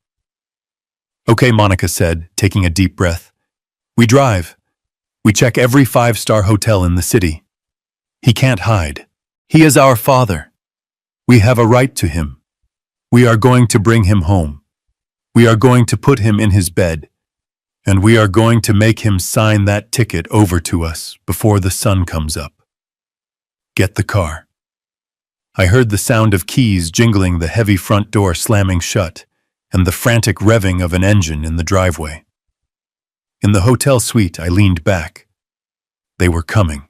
Okay, Monica said, taking a deep breath. We drive. We check every five-star hotel in the city. He can't hide. He is our father. We have a right to him. We are going to bring him home. We are going to put him in his bed. And we are going to make him sign that ticket over to us before the sun comes up. Get the car. I heard the sound of keys jingling, the heavy front door slamming shut, and the frantic revving of an engine in the driveway. In the hotel suite, I leaned back. They were coming.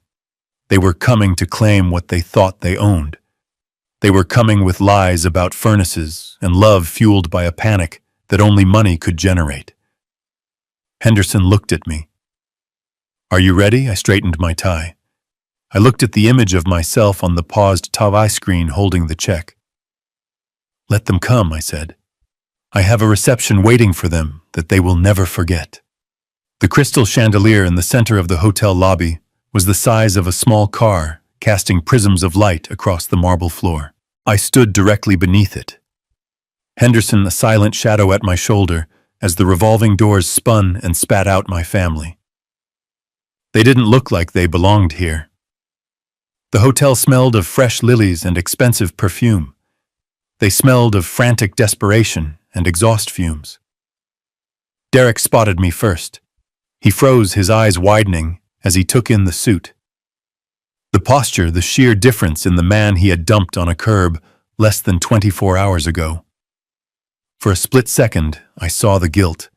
They were coming to claim what they thought they owned. They were coming with lies about furnaces and love fueled by a panic that only money could generate. Henderson looked at me. Are you ready? I straightened my tie. I looked at the image of myself on the paused TV screen holding the check. Let them come, I said. I have a reception waiting for them that they will never forget. The crystal chandelier in the center of the hotel lobby was the size of a small car, casting prisms of light across the marble floor. I stood directly beneath it. Henderson, a silent shadow at my shoulder, as the revolving doors spun and spat out my family. They didn't look like they belonged here. The hotel smelled of fresh lilies and expensive perfume. They smelled of frantic desperation and exhaust fumes. Derek spotted me first. He froze, his eyes widening as he took in the suit. The posture, the sheer difference in the man he had dumped on a curb less than 24 hours ago. For a split second, I saw the guilt.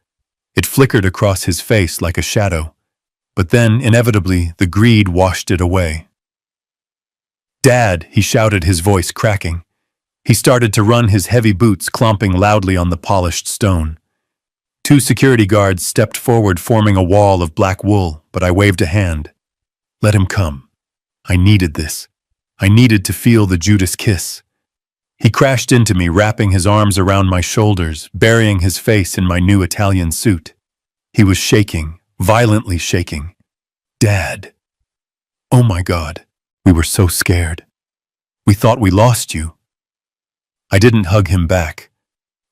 It flickered across his face like a shadow, but then, inevitably, the greed washed it away. Dad, he shouted, his voice cracking. He started to run, his heavy boots clomping loudly on the polished stone. Two security guards stepped forward, forming a wall of black wool, but I waved a hand. Let him come. I needed this. I needed to feel the Judas kiss. He crashed into me, wrapping his arms around my shoulders, burying his face in my new Italian suit. He was shaking, violently shaking. Dad. Oh my God. We were so scared. We thought we lost you. I didn't hug him back.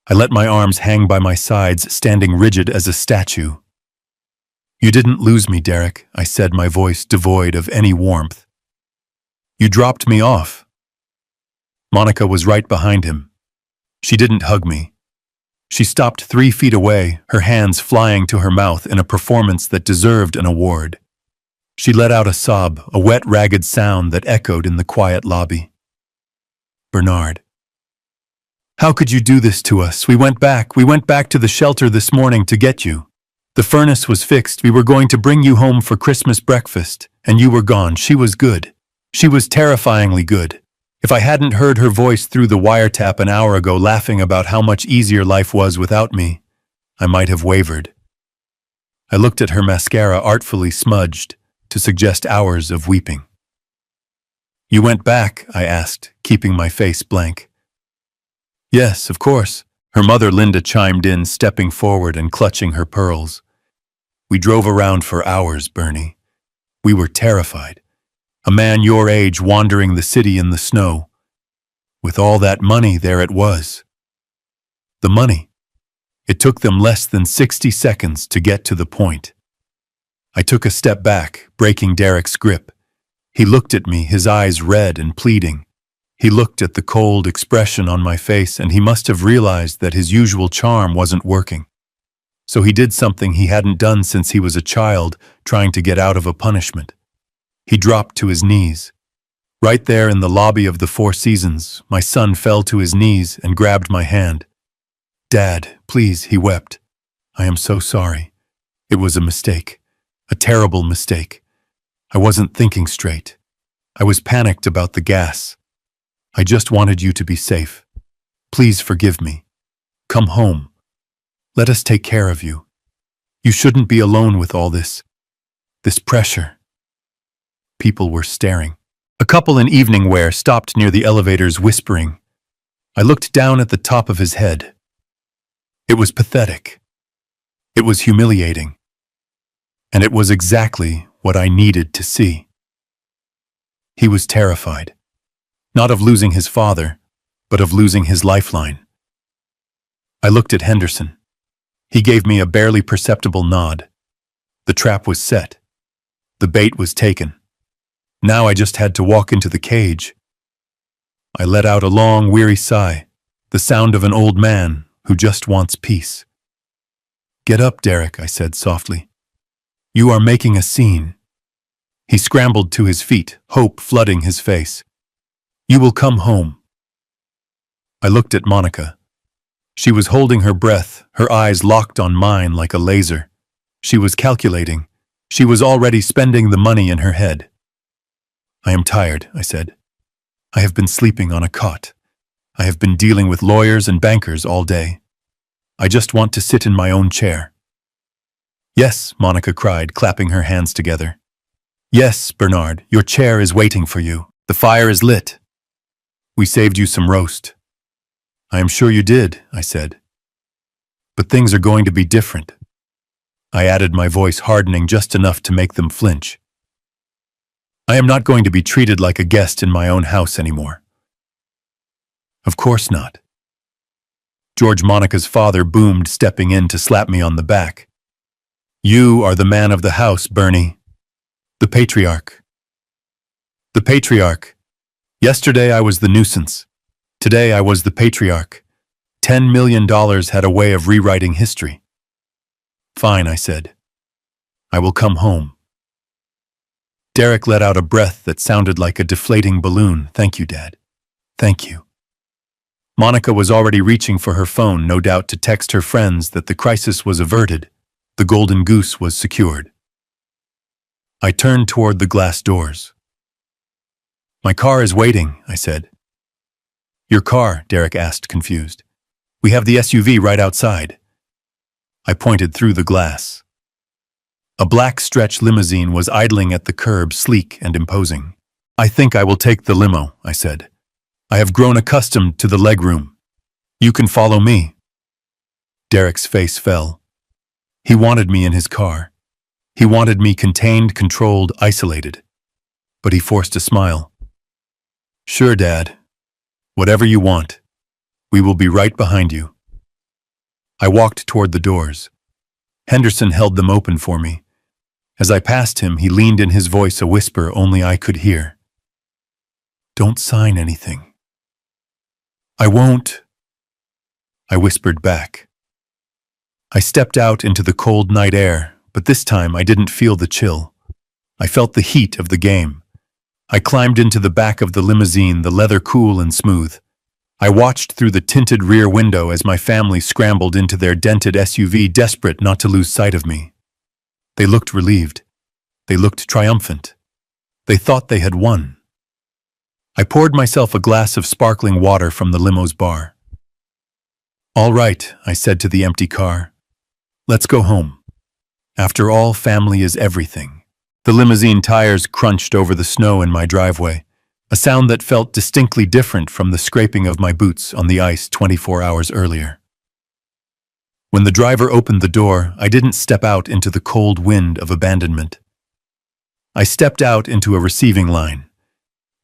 I let my arms hang by my sides, standing rigid as a statue. You didn't lose me, Derek, I said, my voice devoid of any warmth. You dropped me off. Monica was right behind him. She didn't hug me. She stopped 3 feet away, her hands flying to her mouth in a performance that deserved an award. She let out a sob, a wet, ragged sound that echoed in the quiet lobby. Bernard. How could you do this to us? We went back to the shelter this morning to get you. The furnace was fixed. We were going to bring you home for Christmas breakfast, and you were gone. She was good. She was terrifyingly good. If I hadn't heard her voice through the wiretap an hour ago laughing about how much easier life was without me, I might have wavered. I looked at her mascara artfully smudged to suggest hours of weeping. You went back, I asked, keeping my face blank. Yes, of course, her mother Linda chimed in, stepping forward and clutching her pearls. We drove around for hours, Bernie. We were terrified. A man your age wandering the city in the snow. With all that money, there it was. The money. It took them less than 60 seconds to get to the point. I took a step back, breaking Derek's grip. He looked at me, his eyes red and pleading. He looked at the cold expression on my face, and he must have realized that his usual charm wasn't working. So he did something he hadn't done since he was a child, trying to get out of a punishment. He dropped to his knees. Right there in the lobby of the Four Seasons, my son fell to his knees and grabbed my hand. Dad, please, he wept. I am so sorry. It was a mistake. A terrible mistake. I wasn't thinking straight. I was panicked about the gas. I just wanted you to be safe. Please forgive me. Come home. Let us take care of you. You shouldn't be alone with all this. This pressure. People were staring. A couple in evening wear stopped near the elevators whispering. I looked down at the top of his head. It was pathetic. It was humiliating. And it was exactly what I needed to see. He was terrified. Not of losing his father, but of losing his lifeline. I looked at Henderson. He gave me a barely perceptible nod. The trap was set. The bait was taken. Now I just had to walk into the cage. I let out a long, weary sigh, the sound of an old man who just wants peace. Get up, Derek, I said softly. You are making a scene. He scrambled to his feet, hope flooding his face. You will come home. I looked at Monica. She was holding her breath, her eyes locked on mine like a laser. She was calculating. She was already spending the money in her head. I am tired, I said. I have been sleeping on a cot. I have been dealing with lawyers and bankers all day. I just want to sit in my own chair. Yes, Monica cried, clapping her hands together. Yes, Bernard, your chair is waiting for you. The fire is lit. We saved you some roast. I am sure you did, I said. But things are going to be different. I added, my voice hardening just enough to make them flinch. I am not going to be treated like a guest in my own house anymore. Of course not. George Monica's father boomed, stepping in to slap me on the back. You are the man of the house, Bernie. The patriarch. The patriarch. Yesterday I was the nuisance. Today I was the patriarch. $10 million had a way of rewriting history. Fine, I said. I will come home. Derek let out a breath that sounded like a deflating balloon. Thank you, Dad. Thank you. Monica was already reaching for her phone, no doubt to text her friends that the crisis was averted. The golden goose was secured. I turned toward the glass doors. My car is waiting, I said. Your car? Derek asked, confused. We have the SUV right outside. I pointed through the glass. A black stretch limousine was idling at the curb, sleek and imposing. I think I will take the limo, I said. I have grown accustomed to the legroom. You can follow me. Derek's face fell. He wanted me in his car. He wanted me contained, controlled, isolated. But he forced a smile. Sure, Dad. Whatever you want. We will be right behind you. I walked toward the doors. Henderson held them open for me. As I passed him, he leaned in, his voice a whisper only I could hear. Don't sign anything. I won't. I whispered back. I stepped out into the cold night air, but this time I didn't feel the chill. I felt the heat of the game. I climbed into the back of the limousine, the leather cool and smooth. I watched through the tinted rear window as my family scrambled into their dented SUV, desperate not to lose sight of me. They looked relieved. They looked triumphant. They thought they had won. I poured myself a glass of sparkling water from the limo's bar. All right, I said to the empty car. Let's go home. After all, family is everything. The limousine tires crunched over the snow in my driveway, a sound that felt distinctly different from the scraping of my boots on the ice 24 hours earlier. When the driver opened the door, I didn't step out into the cold wind of abandonment. I stepped out into a receiving line.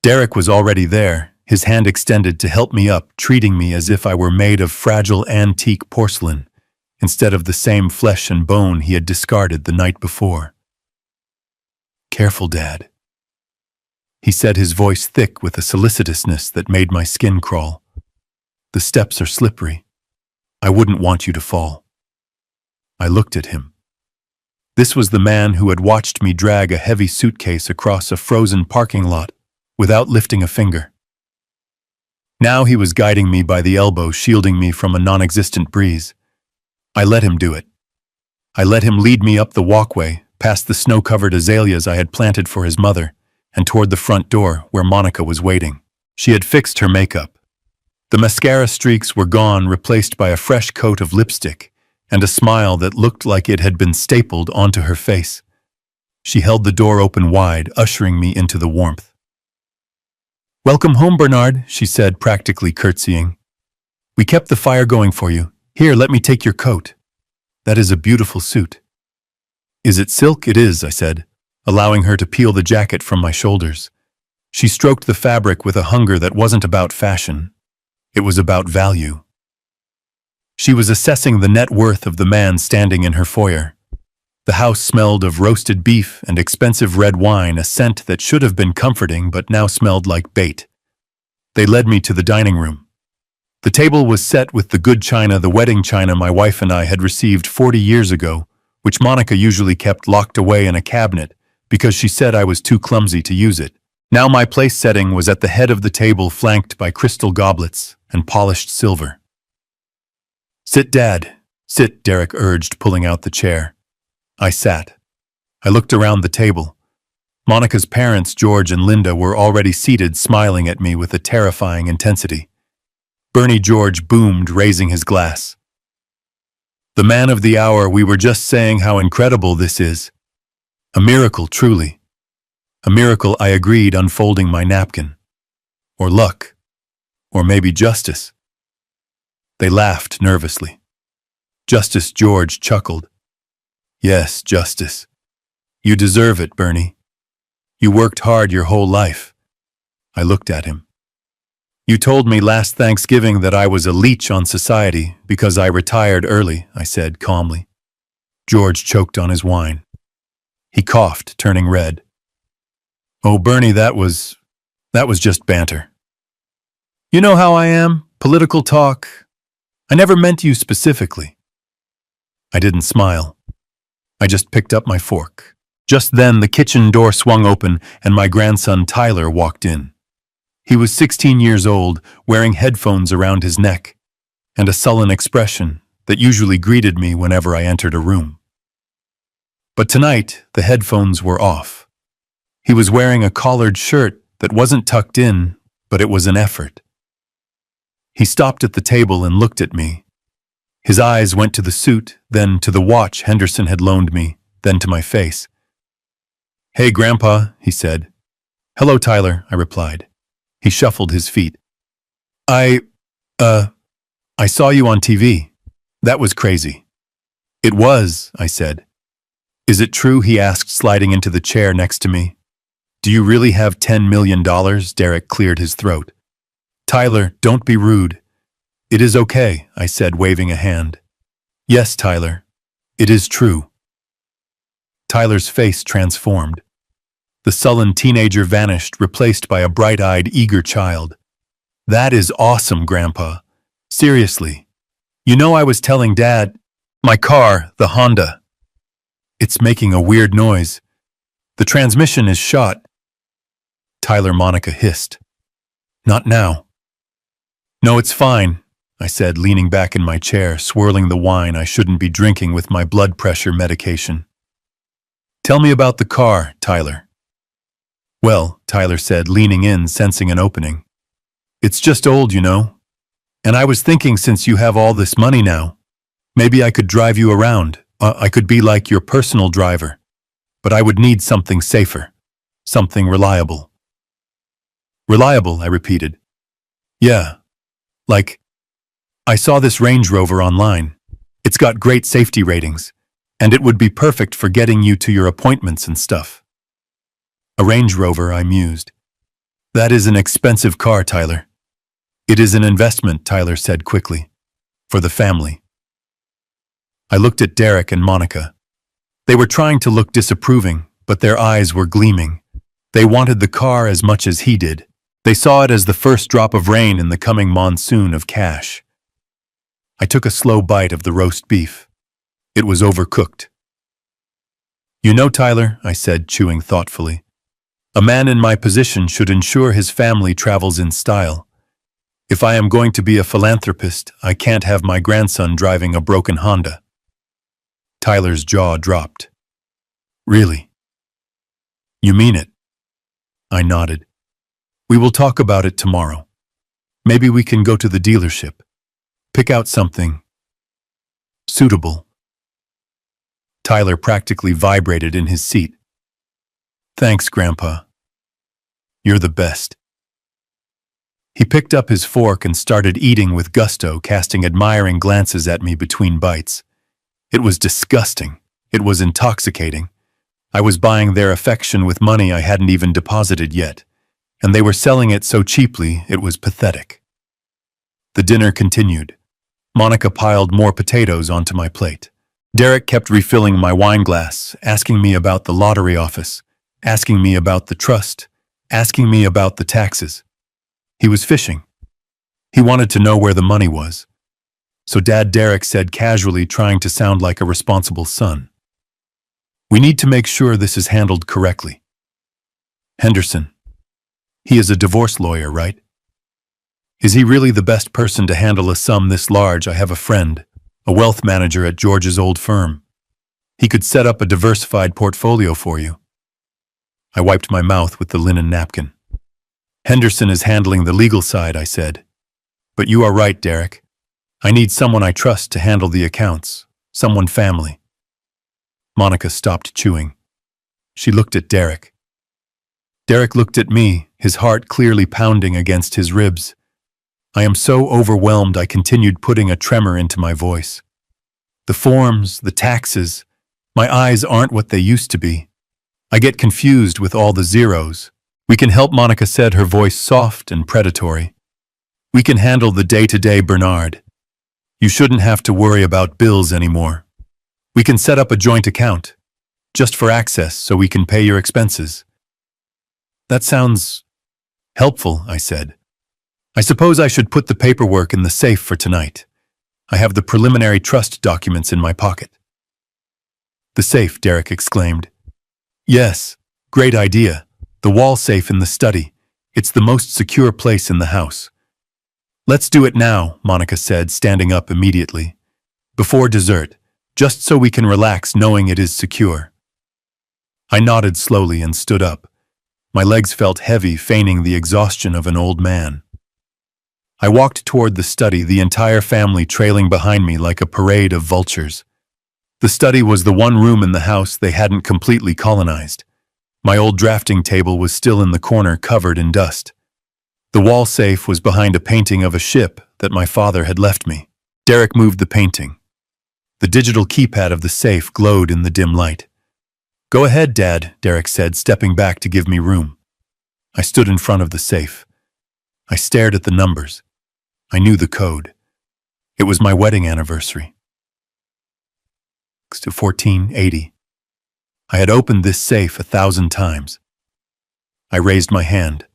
Derek was already there, his hand extended to help me up, treating me as if I were made of fragile antique porcelain, instead of the same flesh and bone he had discarded the night before. Careful, Dad. He said, his voice thick with a solicitousness that made my skin crawl. The steps are slippery. I wouldn't want you to fall. I looked at him. This was the man who had watched me drag a heavy suitcase across a frozen parking lot without lifting a finger. Now he was guiding me by the elbow, shielding me from a non-existent breeze. I let him do it. I let him lead me up the walkway, past the snow-covered azaleas I had planted for his mother, and toward the front door where Monica was waiting. She had fixed her makeup. The mascara streaks were gone, replaced by a fresh coat of lipstick and a smile that looked like it had been stapled onto her face. She held the door open wide, ushering me into the warmth. "Welcome home, Bernard," she said, practically curtsying. "We kept the fire going for you. Here, let me take your coat. That is a beautiful suit." "Is it silk?" "It is," I said, allowing her to peel the jacket from my shoulders. She stroked the fabric with a hunger that wasn't about fashion. It was about value. She was assessing the net worth of the man standing in her foyer. The house smelled of roasted beef and expensive red wine, a scent that should have been comforting but now smelled like bait. They led me to the dining room. The table was set with the good china, the wedding china my wife and I had received 40 years ago, which Monica usually kept locked away in a cabinet because she said I was too clumsy to use it. Now my place setting was at the head of the table, flanked by crystal goblets and polished silver. "Sit, Dad. Sit," Derek urged, pulling out the chair. I sat. I looked around the table. Monica's parents, George and Linda, were already seated, smiling at me with a terrifying intensity. Bernie George boomed, raising his glass. "The man of the hour, we were just saying how incredible this is. A miracle, truly. A miracle," I agreed, unfolding my napkin. "Or luck. Or maybe justice." They laughed nervously. Justice, George chuckled. "Yes, justice. You deserve it, Bernie. You worked hard your whole life." I looked at him. "You told me last Thanksgiving that I was a leech on society because I retired early," I said calmly. George choked on his wine. He coughed, turning red. "Oh, Bernie, that was just banter. You know how I am, political talk. I never meant you specifically." I didn't smile. I just picked up my fork. Just then, the kitchen door swung open and my grandson Tyler walked in. He was 16 years old, wearing headphones around his neck, and a sullen expression that usually greeted me whenever I entered a room. But tonight, the headphones were off. He was wearing a collared shirt that wasn't tucked in, but it was an effort. He stopped at the table and looked at me. His eyes went to the suit, then to the watch Henderson had loaned me, then to my face. "Hey, Grandpa," he said. "Hello, Tyler," I replied. He shuffled his feet. I saw you on TV. That was crazy." "It was," I said. "Is it true?" he asked, sliding into the chair next to me. "Do you really have $10 million? Derek cleared his throat. "Tyler, don't be rude." "It is okay," I said, waving a hand. "Yes, Tyler. It is true." Tyler's face transformed. The sullen teenager vanished, replaced by a bright-eyed, eager child. "That is awesome, Grandpa. Seriously. You know, I was telling Dad, my car, the Honda. It's making a weird noise. The transmission is shot." Tyler, Monica hissed. "Not now." "No, it's fine," I said, leaning back in my chair, swirling the wine I shouldn't be drinking with my blood pressure medication. "Tell me about the car, Tyler." "Well," Tyler said, leaning in, sensing an opening. "It's just old, you know. And I was thinking, since you have all this money now, maybe I could drive you around. I could be like your personal driver. But I would need something safer. Something reliable." "Reliable," I repeated. "Yeah. Like, I saw this Range Rover online. It's got great safety ratings, and it would be perfect for getting you to your appointments and stuff." "A Range Rover," I mused. "That is an expensive car, Tyler." "It is an investment," Tyler said quickly. "For the family." I looked at Derek and Monica. They were trying to look disapproving, but their eyes were gleaming. They wanted the car as much as he did. They saw it as the first drop of rain in the coming monsoon of cash. I took a slow bite of the roast beef. It was overcooked. "You know, Tyler," I said, chewing thoughtfully, "a man in my position should ensure his family travels in style. If I am going to be a philanthropist, I can't have my grandson driving a broken Honda." Tyler's jaw dropped. "Really? You mean it?" I nodded. "We will talk about it tomorrow. Maybe we can go to the dealership. Pick out something suitable." Tyler practically vibrated in his seat. Thanks, Grandpa. You're the best. He picked up his fork and started eating with gusto, casting admiring glances at me between bites. It was disgusting. It was intoxicating. I was buying their affection with money I hadn't even deposited yet, and they were selling it so cheaply it was pathetic. The dinner continued. Monica piled more potatoes onto my plate. Derek kept refilling my wine glass, asking me about the lottery office, asking me about the trust, asking me about the taxes. He was fishing. He wanted to know where the money was. So Dad Derek said casually, trying to sound like a responsible son, "We need to make sure this is handled correctly. Henderson, he is a divorce lawyer, right? Is he really the best person to handle a sum this large? I have a friend, a wealth manager at George's old firm. He could set up a diversified portfolio for you." I wiped my mouth with the linen napkin. "Henderson is handling the legal side," I said. "But you are right, Derek. I need someone I trust to handle the accounts, someone family." Monica stopped chewing. She looked at Derek. Derek looked at me, his heart clearly pounding against his ribs. I am so overwhelmed I continued, putting a tremor into my voice. "The forms, the taxes, my eyes aren't what they used to be. I get confused with all the zeros. We can help," Monica said, her voice soft and predatory. "We can handle the day-to-day, Bernard. You shouldn't have to worry about bills anymore. We can set up a joint account, just for access so we can pay your expenses." "That sounds helpful," I said. "I suppose I should put the paperwork in the safe for tonight. I have the preliminary trust documents in my pocket." "The safe," Derek exclaimed. "Yes, great idea. The wall safe in the study. It's the most secure place in the house." "Let's do it now," Monica said, standing up immediately. "Before dessert, just so we can relax knowing it is secure." I nodded slowly and stood up. My legs felt heavy, feigning the exhaustion of an old man. I walked toward the study, the entire family trailing behind me like a parade of vultures. The study was the one room in the house they hadn't completely colonized. My old drafting table was still in the corner, covered in dust. The wall safe was behind a painting of a ship that my father had left me. Derek moved the painting. The digital keypad of the safe glowed in the dim light. "Go ahead, Dad," Derek said, stepping back to give me room. I stood in front of the safe. I stared at the numbers. I knew the code. It was my wedding anniversary. To 1480. I had opened this safe 1,000 times. I raised my hand.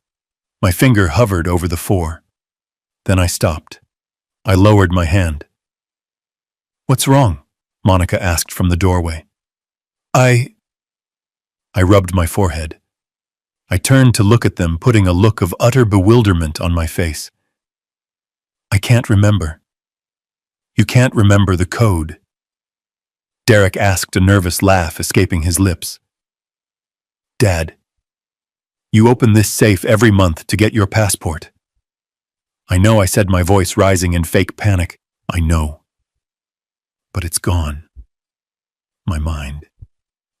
My finger hovered over the 4. Then I stopped. I lowered my hand. "What's wrong?" Monica asked from the doorway. I rubbed my forehead. I turned to look at them, putting a look of utter bewilderment on my face. "I can't remember." "You can't remember the code?" Derek asked, a nervous laugh escaping his lips. "Dad, you open this safe every month to get your passport." "I know," I said, my voice rising in fake panic. "I know. But it's gone. My mind.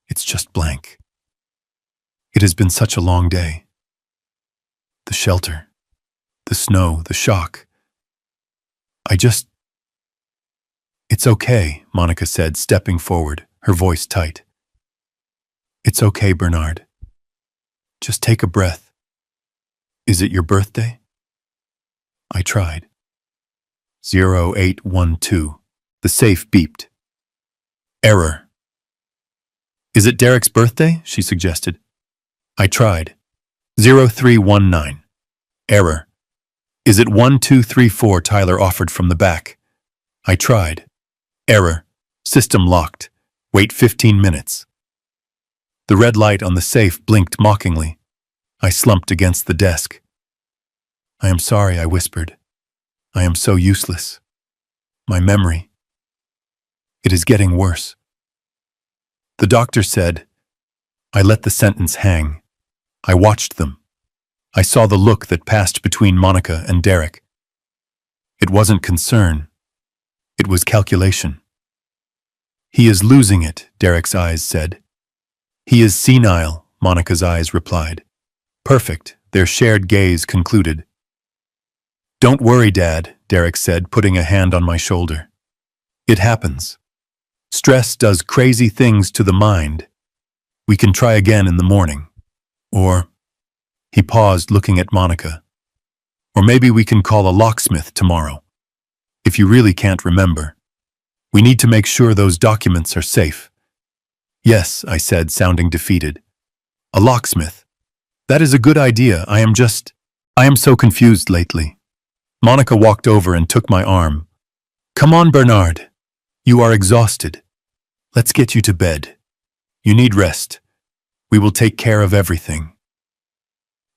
It's just blank. It has been such a long day. The shelter, the snow, the shock. It's okay," Monica said, stepping forward, her voice tight. "It's okay, Bernard. Just take a breath. Is it your birthday?" I tried. 0812. The safe beeped. "Error." "Is it Derek's birthday?" she suggested. I tried. 0319. Error. "Is it 1234?" Tyler offered from the back. I tried. Error. "System locked. Wait 15 minutes." The red light on the safe blinked mockingly. I slumped against the desk. "I am sorry," I whispered. "I am so useless. My memory. It is getting worse." The doctor said. I let the sentence hang. I watched them. I saw the look that passed between Monica and Derek. It wasn't concern. It was calculation. "He is losing it," Derek's eyes said. "He is senile," Monica's eyes replied. Perfect, their shared gaze concluded. Don't worry, Dad, Derek said, putting a hand on my shoulder. It happens. Stress does crazy things to the mind. We can try again in the morning. Or, he paused, looking at Monica. Or maybe we can call a locksmith tomorrow. If you really can't remember. We need to make sure those documents are safe. Yes, I said, sounding defeated. A locksmith. That is a good idea. I am so confused lately. Monica walked over and took my arm. Come on, Bernard. You are exhausted. Let's get you to bed. You need rest. We will take care of everything.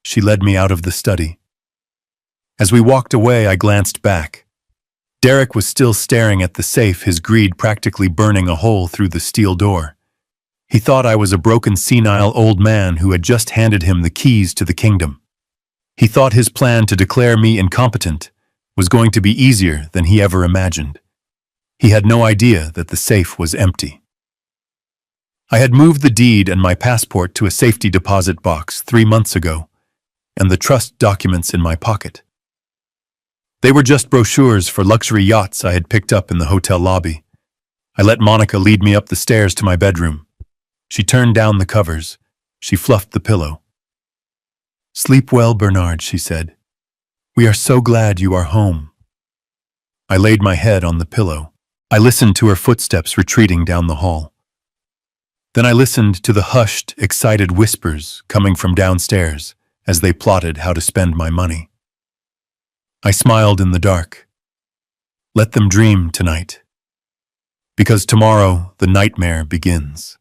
She led me out of the study. As we walked away, I glanced back. Derek was still staring at the safe, his greed practically burning a hole through the steel door. He thought I was a broken, senile old man who had just handed him the keys to the kingdom. He thought his plan to declare me incompetent was going to be easier than he ever imagined. He had no idea that the safe was empty. I had moved the deed and my passport to a safety deposit box 3 months ago, and the trust documents in my pocket. They were just brochures for luxury yachts I had picked up in the hotel lobby. I let Monica lead me up the stairs to my bedroom. She turned down the covers. She fluffed the pillow. Sleep well, Bernard, she said. We are so glad you are home. I laid my head on the pillow. I listened to her footsteps retreating down the hall. Then I listened to the hushed, excited whispers coming from downstairs as they plotted how to spend my money. I smiled in the dark. Let them dream tonight. Because tomorrow the nightmare begins.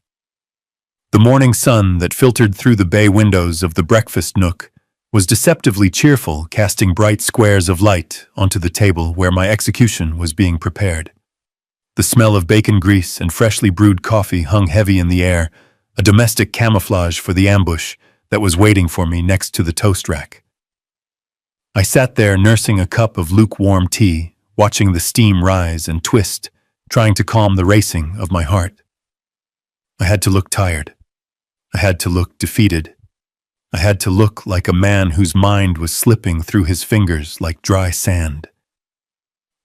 The morning sun that filtered through the bay windows of the breakfast nook was deceptively cheerful, casting bright squares of light onto the table where my execution was being prepared. The smell of bacon grease and freshly brewed coffee hung heavy in the air, a domestic camouflage for the ambush that was waiting for me next to the toast rack. I sat there nursing a cup of lukewarm tea, watching the steam rise and twist, trying to calm the racing of my heart. I had to look tired. I had to look defeated. I had to look like a man whose mind was slipping through his fingers like dry sand.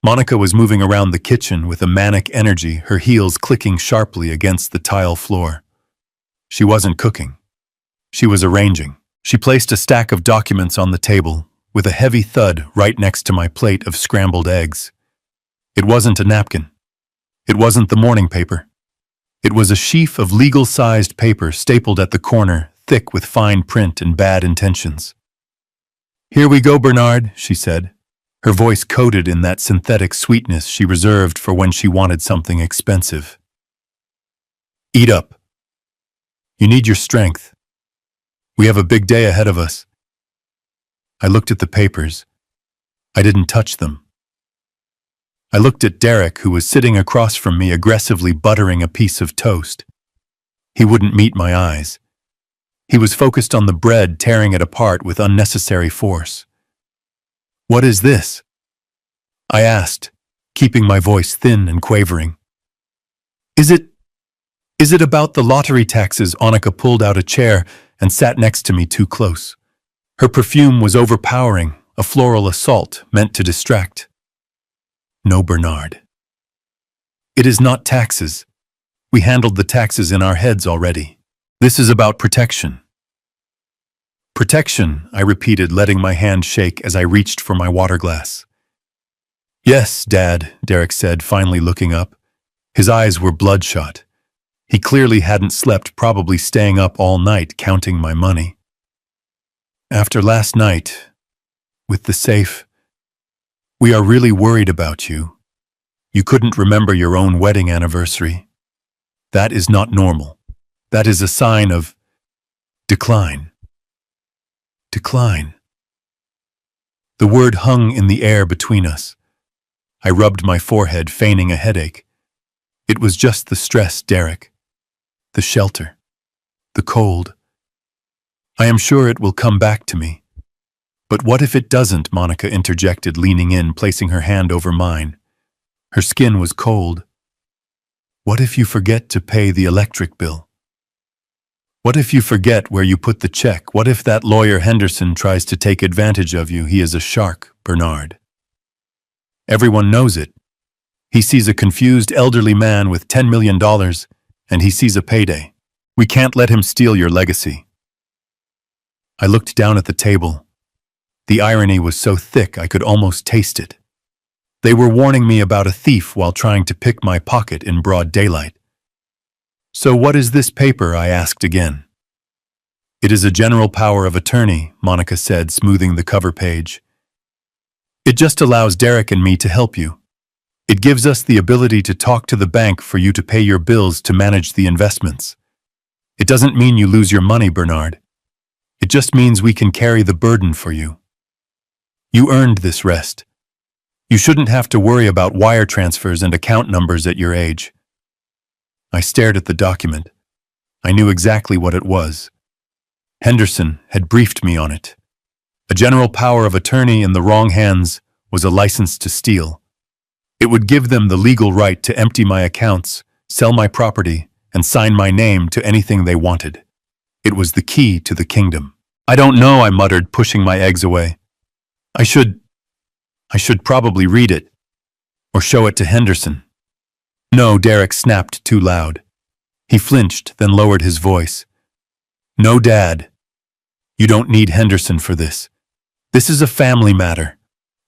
Monica was moving around the kitchen with a manic energy, her heels clicking sharply against the tile floor. She wasn't cooking. She was arranging. She placed a stack of documents on the table, with a heavy thud right next to my plate of scrambled eggs. It wasn't a napkin. It wasn't the morning paper. It was a sheaf of legal-sized paper stapled at the corner, thick with fine print and bad intentions. Here we go, Bernard, she said, her voice coated in that synthetic sweetness she reserved for when she wanted something expensive. Eat up. You need your strength. We have a big day ahead of us. I looked at the papers. I didn't touch them. I looked at Derek, who was sitting across from me aggressively buttering a piece of toast. He wouldn't meet my eyes. He was focused on the bread, tearing it apart with unnecessary force. What is this? I asked, keeping my voice thin and quavering. Is it about the lottery taxes? Annika pulled out a chair and sat next to me too close. Her perfume was overpowering, a floral assault meant to distract. No, Bernard. It is not taxes. We handled the taxes in our heads already. This is about protection. Protection, I repeated, letting my hand shake as I reached for my water glass. Yes, Dad, Derek said, finally looking up. His eyes were bloodshot. He clearly hadn't slept, probably staying up all night counting my money. After last night, with the safe, we are really worried about you. You couldn't remember your own wedding anniversary. That is not normal. That is a sign of decline. Decline. The word hung in the air between us. I rubbed my forehead, feigning a headache. It was just the stress, Derek. The shelter. The cold. I am sure it will come back to me. But what if it doesn't? Monica interjected, leaning in, placing her hand over mine. Her skin was cold. What if you forget to pay the electric bill? What if you forget where you put the check? What if that lawyer Henderson tries to take advantage of you? He is a shark, Bernard. Everyone knows it. He sees a confused elderly man with $10 million, and he sees a payday. We can't let him steal your legacy. I looked down at the table. The irony was so thick I could almost taste it. They were warning me about a thief while trying to pick my pocket in broad daylight. So what is this paper? I asked again. It is a general power of attorney, Monica said, smoothing the cover page. It just allows Derek and me to help you. It gives us the ability to talk to the bank for you to pay your bills to manage the investments. It doesn't mean you lose your money, Bernard. It just means we can carry the burden for you. You earned this rest. You shouldn't have to worry about wire transfers and account numbers at your age. I stared at the document. I knew exactly what it was. Henderson had briefed me on it. A general power of attorney in the wrong hands was a license to steal. It would give them the legal right to empty my accounts, sell my property, and sign my name to anything they wanted. It was the key to the kingdom. I don't know, I muttered, pushing my eggs away. I should probably read it, or show it to Henderson. No, Derek snapped too loud. He flinched, then lowered his voice. No, Dad. You don't need Henderson for this. This is a family matter.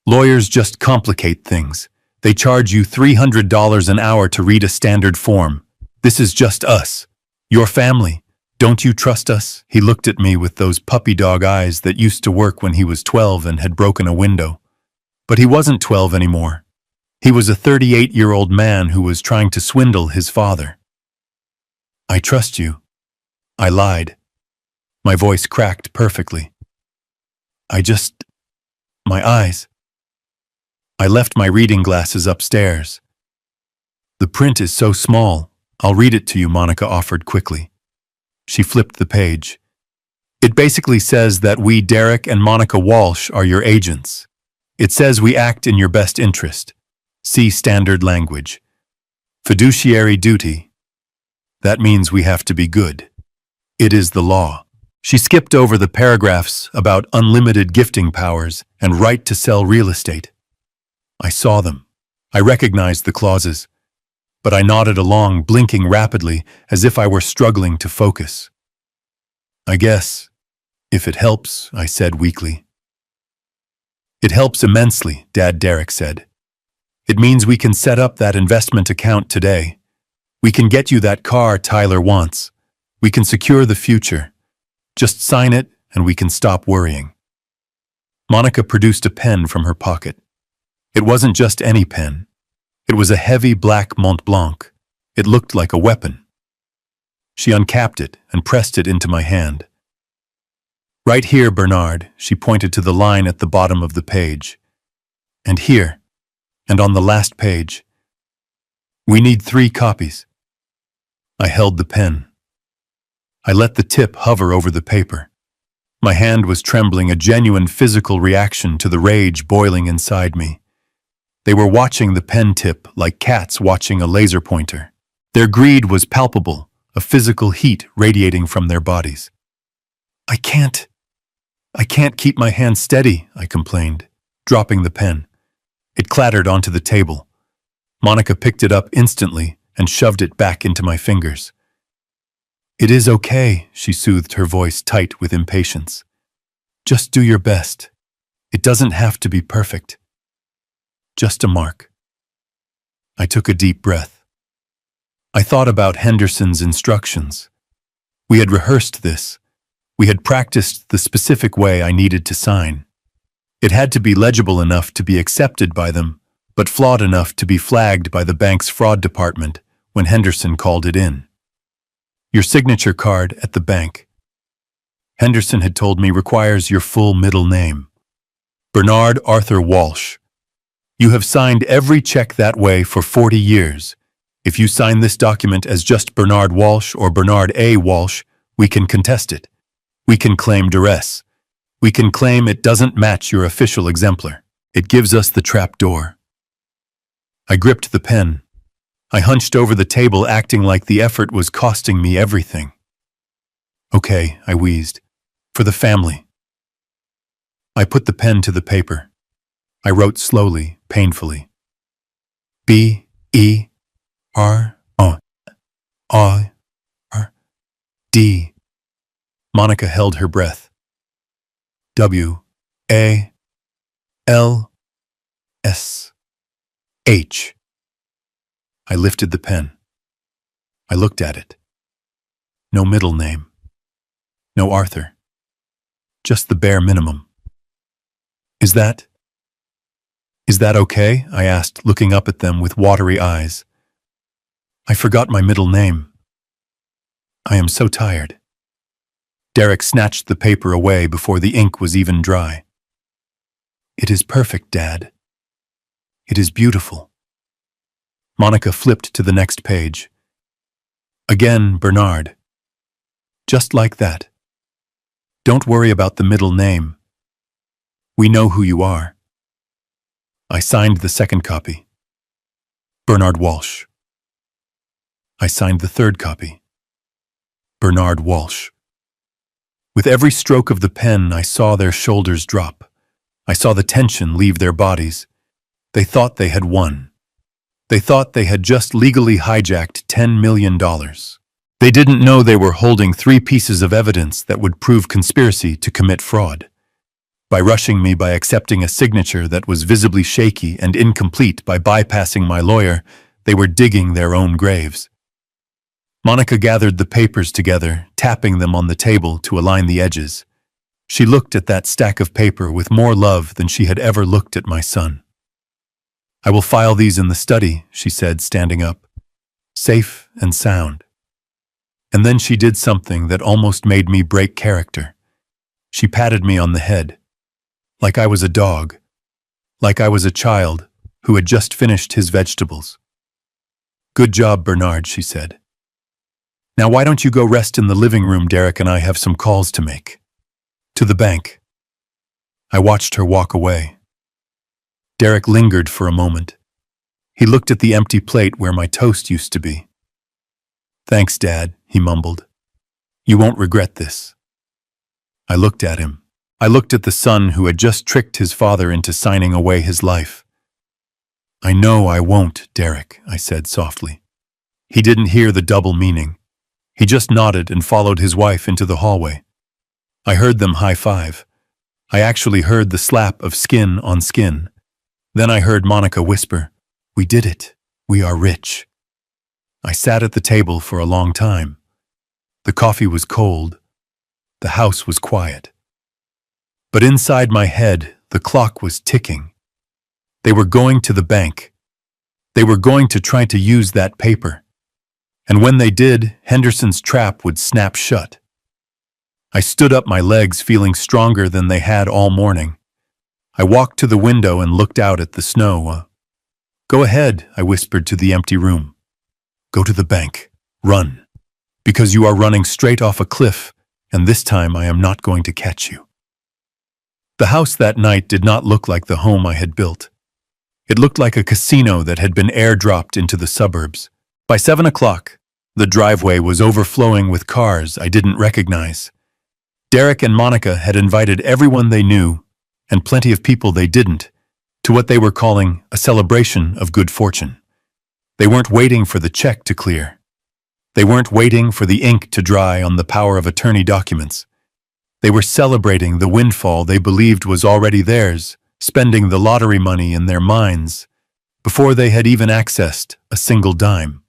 Lawyers just complicate things. They charge you $300 an hour to read a standard form. This is just us. Your family. Don't you trust us? He looked at me with those puppy dog eyes that used to work when he was 12 and had broken a window. But he wasn't 12 anymore. He was a 38-year-old man who was trying to swindle his father. I trust you. I lied. My voice cracked perfectly. My eyes. I left my reading glasses upstairs. The print is so small. I'll read it to you, Monica offered quickly. She flipped the page. It basically says that we, Derek and Monica Walsh, are your agents. It says we act in your best interest. See standard language. Fiduciary duty. That means we have to be good. It is the law. She skipped over the paragraphs about unlimited gifting powers and right to sell real estate. I saw them. I recognized the clauses. But I nodded along, blinking rapidly, as if I were struggling to focus. I guess, if it helps, I said weakly. It helps immensely, Dad, Derek said. It means we can set up that investment account today. We can get you that car Tyler wants. We can secure the future. Just sign it and we can stop worrying. Monica produced a pen from her pocket. It wasn't just any pen. It was a heavy black Mont Blanc. It looked like a weapon. She uncapped it and pressed it into my hand. Right here, Bernard, she pointed to the line at the bottom of the page. And here, and on the last page. We need 3 copies. I held the pen. I let the tip hover over the paper. My hand was trembling, a genuine physical reaction to the rage boiling inside me. They were watching the pen tip like cats watching a laser pointer. Their greed was palpable, a physical heat radiating from their bodies. I can't keep my hand steady, I complained, dropping the pen. It clattered onto the table. Monica picked it up instantly and shoved it back into my fingers. It is okay, she soothed, her voice tight with impatience. Just do your best. It doesn't have to be perfect. Just a mark. I took a deep breath. I thought about Henderson's instructions. We had rehearsed this. We had practiced the specific way I needed to sign. It had to be legible enough to be accepted by them, but flawed enough to be flagged by the bank's fraud department when Henderson called it in. Your signature card at the bank. Henderson had told me requires your full middle name. Bernard Arthur Walsh. You have signed every check that way for 40 years. If you sign this document as just Bernard Walsh or Bernard A. Walsh, we can contest it. We can claim duress. We can claim it doesn't match your official exemplar. It gives us the trap door. I gripped the pen. I hunched over the table, acting like the effort was costing me everything. Okay, I wheezed. For the family. I put the pen to the paper. I wrote slowly, painfully. B-E-R-O-R-D. Monica held her breath. W-A-L-S-H. I lifted the pen. I looked at it. No middle name. No Arthur. Just the bare minimum. Is that okay? I asked, looking up at them with watery eyes. I forgot my middle name. I am so tired. Derek snatched the paper away before the ink was even dry. It is perfect, Dad. It is beautiful. Monica flipped to the next page. Again, Bernard. Just like that. Don't worry about the middle name. We know who you are. I signed the second copy. Bernard Walsh. I signed the third copy. Bernard Walsh. With every stroke of the pen, I saw their shoulders drop. I saw the tension leave their bodies. They thought they had won. They thought they had just legally hijacked $10 million. They didn't know they were holding 3 pieces of evidence that would prove conspiracy to commit fraud. By rushing me by accepting a signature that was visibly shaky and incomplete by bypassing my lawyer, they were digging their own graves. Monica gathered the papers together, tapping them on the table to align the edges. She looked at that stack of paper with more love than she had ever looked at my son. I will file these in the study, she said, standing up. Safe and sound. And then she did something that almost made me break character. She patted me on the head. Like I was a dog. Like I was a child who had just finished his vegetables. Good job, Bernard, she said. Now why don't you go rest in the living room? Derek and I have some calls to make. To the bank. I watched her walk away. Derek lingered for a moment. He looked at the empty plate where my toast used to be. Thanks, Dad, he mumbled. You won't regret this. I looked at him. I looked at the son who had just tricked his father into signing away his life. I know I won't, Derek, I said softly. He didn't hear the double meaning. He just nodded and followed his wife into the hallway. I heard them high-five. I actually heard the slap of skin on skin. Then I heard Monica whisper, "We did it. We are rich." I sat at the table for a long time. The coffee was cold. The house was quiet. But inside my head, the clock was ticking. They were going to the bank. They were going to try to use that paper. And when they did, Henderson's trap would snap shut. I stood up, my legs feeling stronger than they had all morning. I walked to the window and looked out at the snow. Go ahead, I whispered to the empty room. Go to the bank. Run. Because you are running straight off a cliff, and this time I am not going to catch you. The house that night did not look like the home I had built. It looked like a casino that had been airdropped into the suburbs. By 7 o'clock, the driveway was overflowing with cars I didn't recognize. Derek and Monica had invited everyone they knew, and plenty of people they didn't, to what they were calling a celebration of good fortune. They weren't waiting for the check to clear. They weren't waiting for the ink to dry on the power of attorney documents. They were celebrating the windfall they believed was already theirs, spending the lottery money in their minds, before they had even accessed a single dime.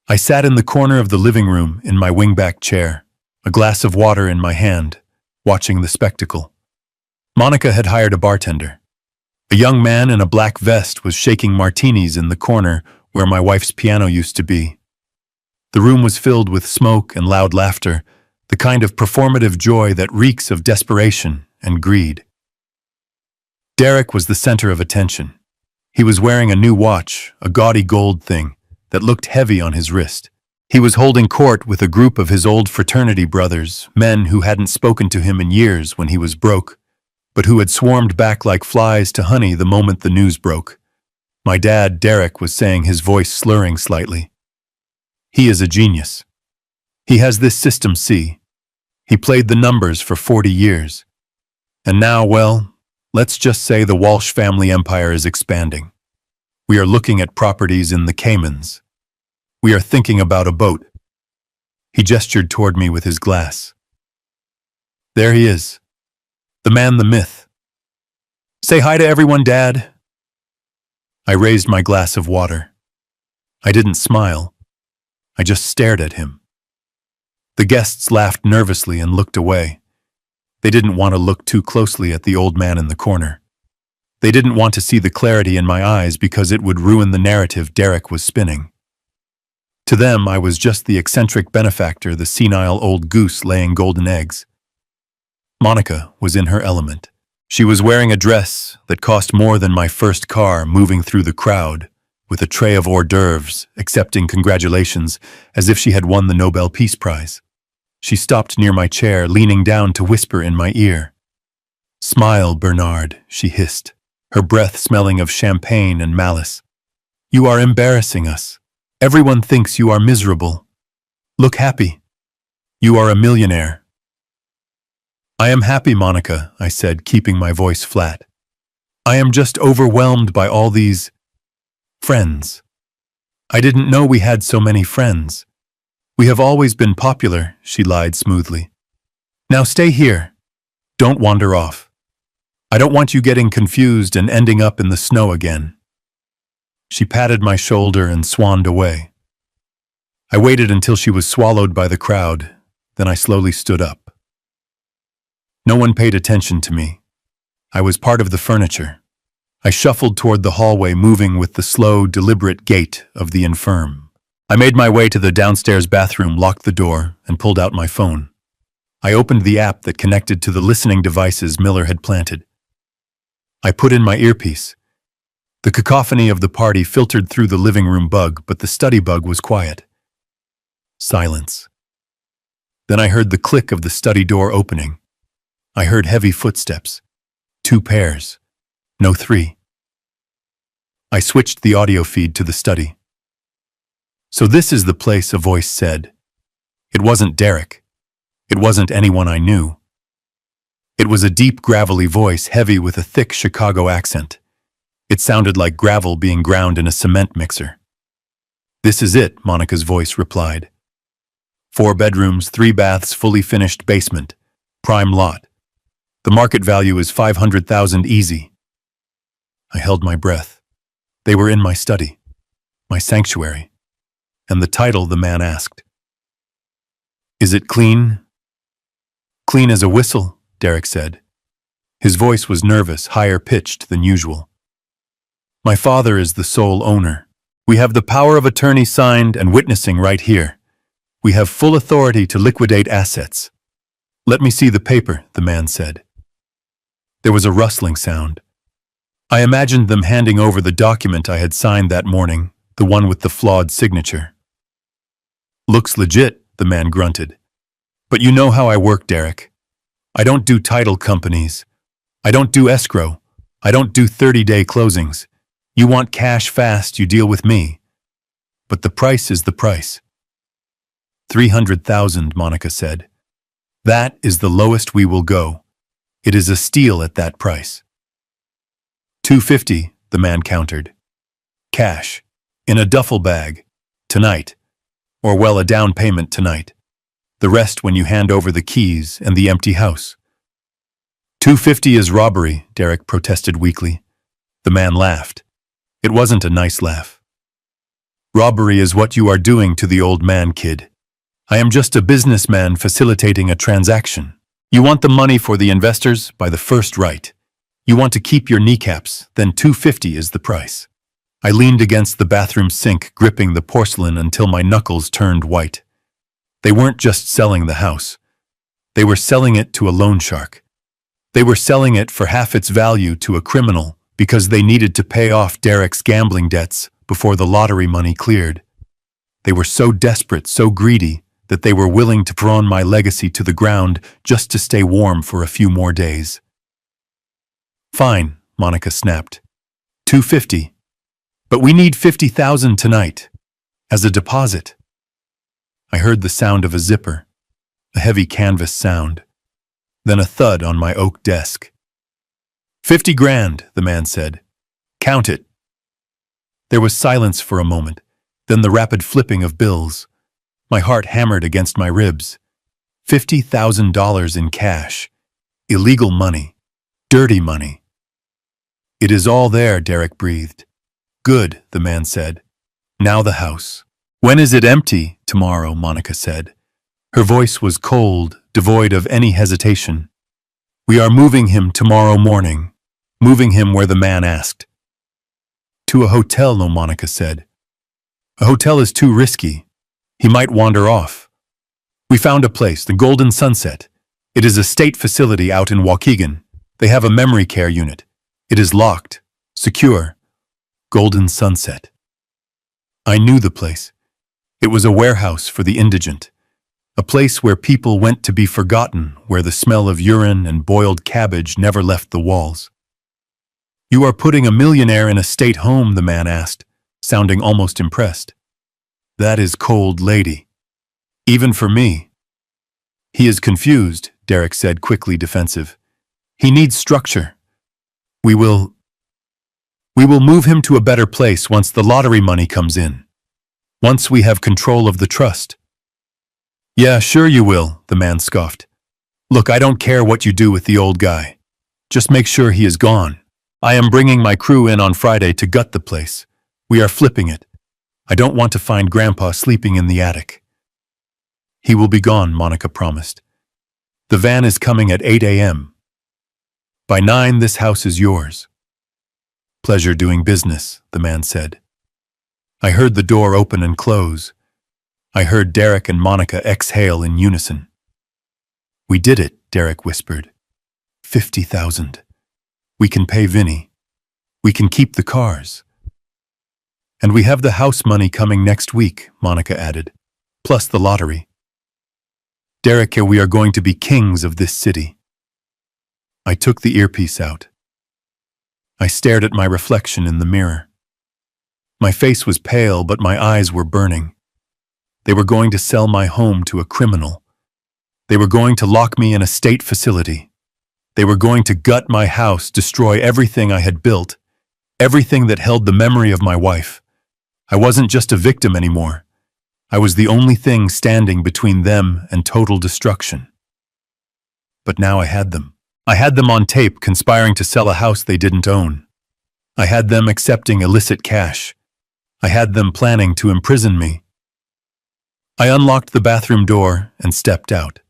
I sat in the corner of the living room in my wingback chair, a glass of water in my hand, watching the spectacle. Monica had hired a bartender. A young man in a black vest was shaking martinis in the corner where my wife's piano used to be. The room was filled with smoke and loud laughter, the kind of performative joy that reeks of desperation and greed. Derek was the center of attention. He was wearing a new watch, a gaudy gold thing, that looked heavy on his wrist. He was holding court with a group of his old fraternity brothers, men who hadn't spoken to him in years when he was broke, but who had swarmed back like flies to honey the moment the news broke. My dad, Derek, was saying, his voice slurring slightly. He is a genius. He has this system, see. He played the numbers for 40 years. And now, well, let's just say the Walsh family empire is expanding. We are looking at properties in the Caymans. We are thinking about a boat. He gestured toward me with his glass. There he is. The man, the myth. Say hi to everyone, Dad. I raised my glass of water. I didn't smile. I just stared at him. The guests laughed nervously and looked away. They didn't want to look too closely at the old man in the corner. They didn't want to see the clarity in my eyes because it would ruin the narrative Derek was spinning. To them, I was just the eccentric benefactor, the senile old goose laying golden eggs. Monica was in her element. She was wearing a dress that cost more than my first car, moving through the crowd, with a tray of hors d'oeuvres, accepting congratulations as if she had won the Nobel Peace Prize. She stopped near my chair, leaning down to whisper in my ear. "Smile, Bernard," she hissed, her breath smelling of champagne and malice. "You are embarrassing us. Everyone thinks you are miserable. Look happy. You are a millionaire." "I am happy, Monica," I said, keeping my voice flat. "I am just overwhelmed by all these friends. I didn't know we had so many friends. We have always been popular," she lied smoothly. "Now stay here. Don't wander off. I don't want you getting confused and ending up in the snow again." She patted my shoulder and swanned away. I waited until she was swallowed by the crowd, then I slowly stood up. No one paid attention to me. I was part of the furniture. I shuffled toward the hallway, moving with the slow, deliberate gait of the infirm. I made my way to the downstairs bathroom, locked the door, and pulled out my phone. I opened the app that connected to the listening devices Miller had planted. I put in my earpiece. The cacophony of the party filtered through the living room bug, but the study bug was quiet. Silence. Then I heard the click of the study door opening. I heard heavy footsteps. 2 pairs. No 3. I switched the audio feed to the study. "So this is the place," a voice said. It wasn't Derek. It wasn't anyone I knew. It was a deep, gravelly voice, heavy with a thick Chicago accent. It sounded like gravel being ground in a cement mixer. "This is it," Monica's voice replied. 4 bedrooms, 3 baths, fully finished basement. Prime lot. The market value is $500,000 easy. I held my breath. They were in my study, my sanctuary. And the title, the man asked. "Is it clean?" "Clean as a whistle," Derek said. His voice was nervous, higher pitched than usual. "My father is the sole owner. We have the power of attorney signed and witnessing right here. We have full authority to liquidate assets." "Let me see the paper," the man said. There was a rustling sound. I imagined them handing over the document I had signed that morning, the one with the flawed signature. "Looks legit," the man grunted. "But you know how I work, Derek. I don't do title companies. I don't do escrow. I don't do 30-day closings. You want cash fast, you deal with me. But the price is the price." $300,000, Monica said. "That is the lowest we will go. It is a steal at that price." $250, the man countered. "Cash. In a duffel bag. Tonight. Or well, a down payment tonight. The rest when you hand over the keys and the empty house." $250 is robbery," Derek protested weakly. The man laughed. It wasn't a nice laugh. "Robbery is what you are doing to the old man, kid. I am just a businessman facilitating a transaction. You want the money for the investors by the first right. You want to keep your kneecaps, then $250 is the price." I leaned against the bathroom sink, gripping the porcelain until my knuckles turned white. They weren't just selling the house. They were selling it to a loan shark. They were selling it for half its value to a criminal because they needed to pay off Derek's gambling debts before the lottery money cleared. They were so desperate, so greedy, that they were willing to pawn my legacy to the ground just to stay warm for a few more days. "Fine," Monica snapped. $250. But we need $50,000 tonight. As a deposit." I heard the sound of a zipper. a heavy canvas sound, then a thud on my oak desk. 50 grand, the man said. Count it. There was silence for a moment, then the rapid flipping of bills. My heart hammered against my ribs. $50,000 in cash. Illegal money. Dirty money. It is all there, Derek breathed. Good, the man said. Now the house. When is it empty? Tomorrow, Monica said. Her voice was cold, devoid of any hesitation. We are moving him tomorrow morning. Moving him where the man asked. To a hotel, no, Monica said. A hotel is too risky. He might wander off. We found a place, the Golden Sunset. It is a state facility out in Waukegan. They have a memory care unit. It is locked, secure. Golden Sunset. I knew the place. It was a warehouse for the indigent. A place where people went to be forgotten, where the smell of urine and boiled cabbage never left the walls. You are putting a millionaire in a state home, the man asked, sounding almost impressed. That is cold, lady. Even for me. He is confused, Derek said, quickly defensive. He needs structure. We will move him to a better place once the lottery money comes in. Once we have control of the trust. Yeah, sure you will, the man scoffed. Look, I don't care what you do with the old guy. Just make sure he is gone. I am bringing my crew in on Friday to gut the place. We are flipping it. I don't want to find Grandpa sleeping in the attic. He will be gone, Monica promised. The van is coming at 8 a.m. By 9, this house is yours. Pleasure doing business, the man said. I heard the door open and close. I heard Derek and Monica exhale in unison. We did it, Derek whispered. 50,000. We can pay Vinny. We can keep the cars. And we have the house money coming next week, Monica added, plus the lottery. Derek, we are going to be kings of this city. I took the earpiece out. I stared at my reflection in the mirror. My face was pale, but my eyes were burning. They were going to sell my home to a criminal. They were going to lock me in a state facility. They were going to gut my house, destroy everything I had built, everything that held the memory of my wife. I wasn't just a victim anymore. I was the only thing standing between them and total destruction. But now I had them. I had them on tape conspiring to sell a house they didn't own. I had them accepting illicit cash. I had them planning to imprison me. I unlocked the bathroom door and stepped out.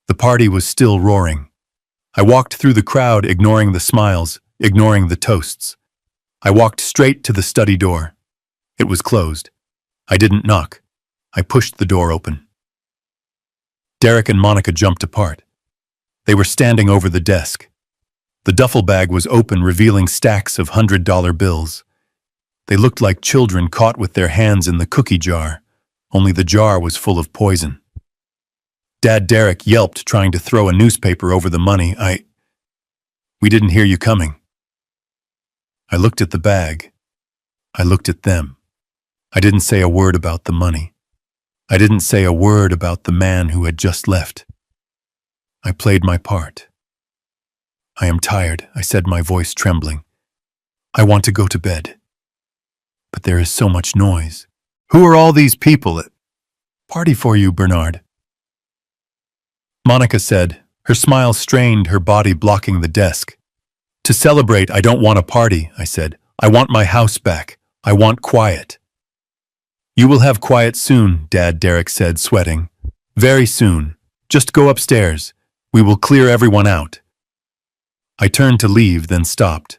The party was still roaring. I walked through the crowd, ignoring the smiles, ignoring the toasts. I walked straight to the study door. It was closed. I didn't knock. I pushed the door open. Derek and Monica jumped apart. They were standing over the desk. The duffel bag was open, revealing stacks of $100 bills. They looked like children caught with their hands in the cookie jar, only the jar was full of poison. Dad Derek yelped, trying to throw a newspaper over the money. We didn't hear you coming. I looked at the bag. I looked at them. I didn't say a word about the money. I didn't say a word about the man who had just left. I played my part. I am tired, I said, my voice trembling. I want to go to bed. But there is so much noise. Who are all these people? Party for you, Bernard. Monica said, her smile strained, her body blocking the desk. To celebrate, I don't want a party, I said. I want my house back. I want quiet. You will have quiet soon, Dad Derek said, sweating. Very soon. Just go upstairs. We will clear everyone out. I turned to leave, then stopped.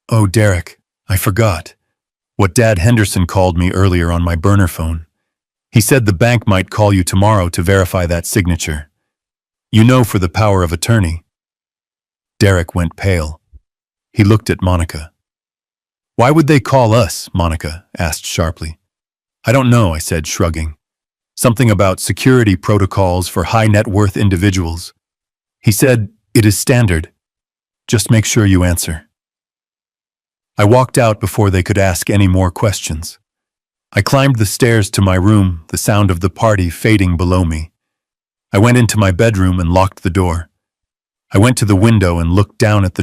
Oh, Derek, I forgot. What Dad Henderson called me earlier on my burner phone. He said the bank might call you tomorrow to verify that signature. You know, for the power of attorney. Derek went pale. He looked at Monica. Why would they call us? Monica asked sharply. I don't know, I said, shrugging. Something about security protocols for high net worth individuals. He said, it is standard. Just make sure you answer. I walked out before they could ask any more questions. I climbed the stairs to my room, the sound of the party fading below me. I went into my bedroom and locked the door. I went to the window and looked down at the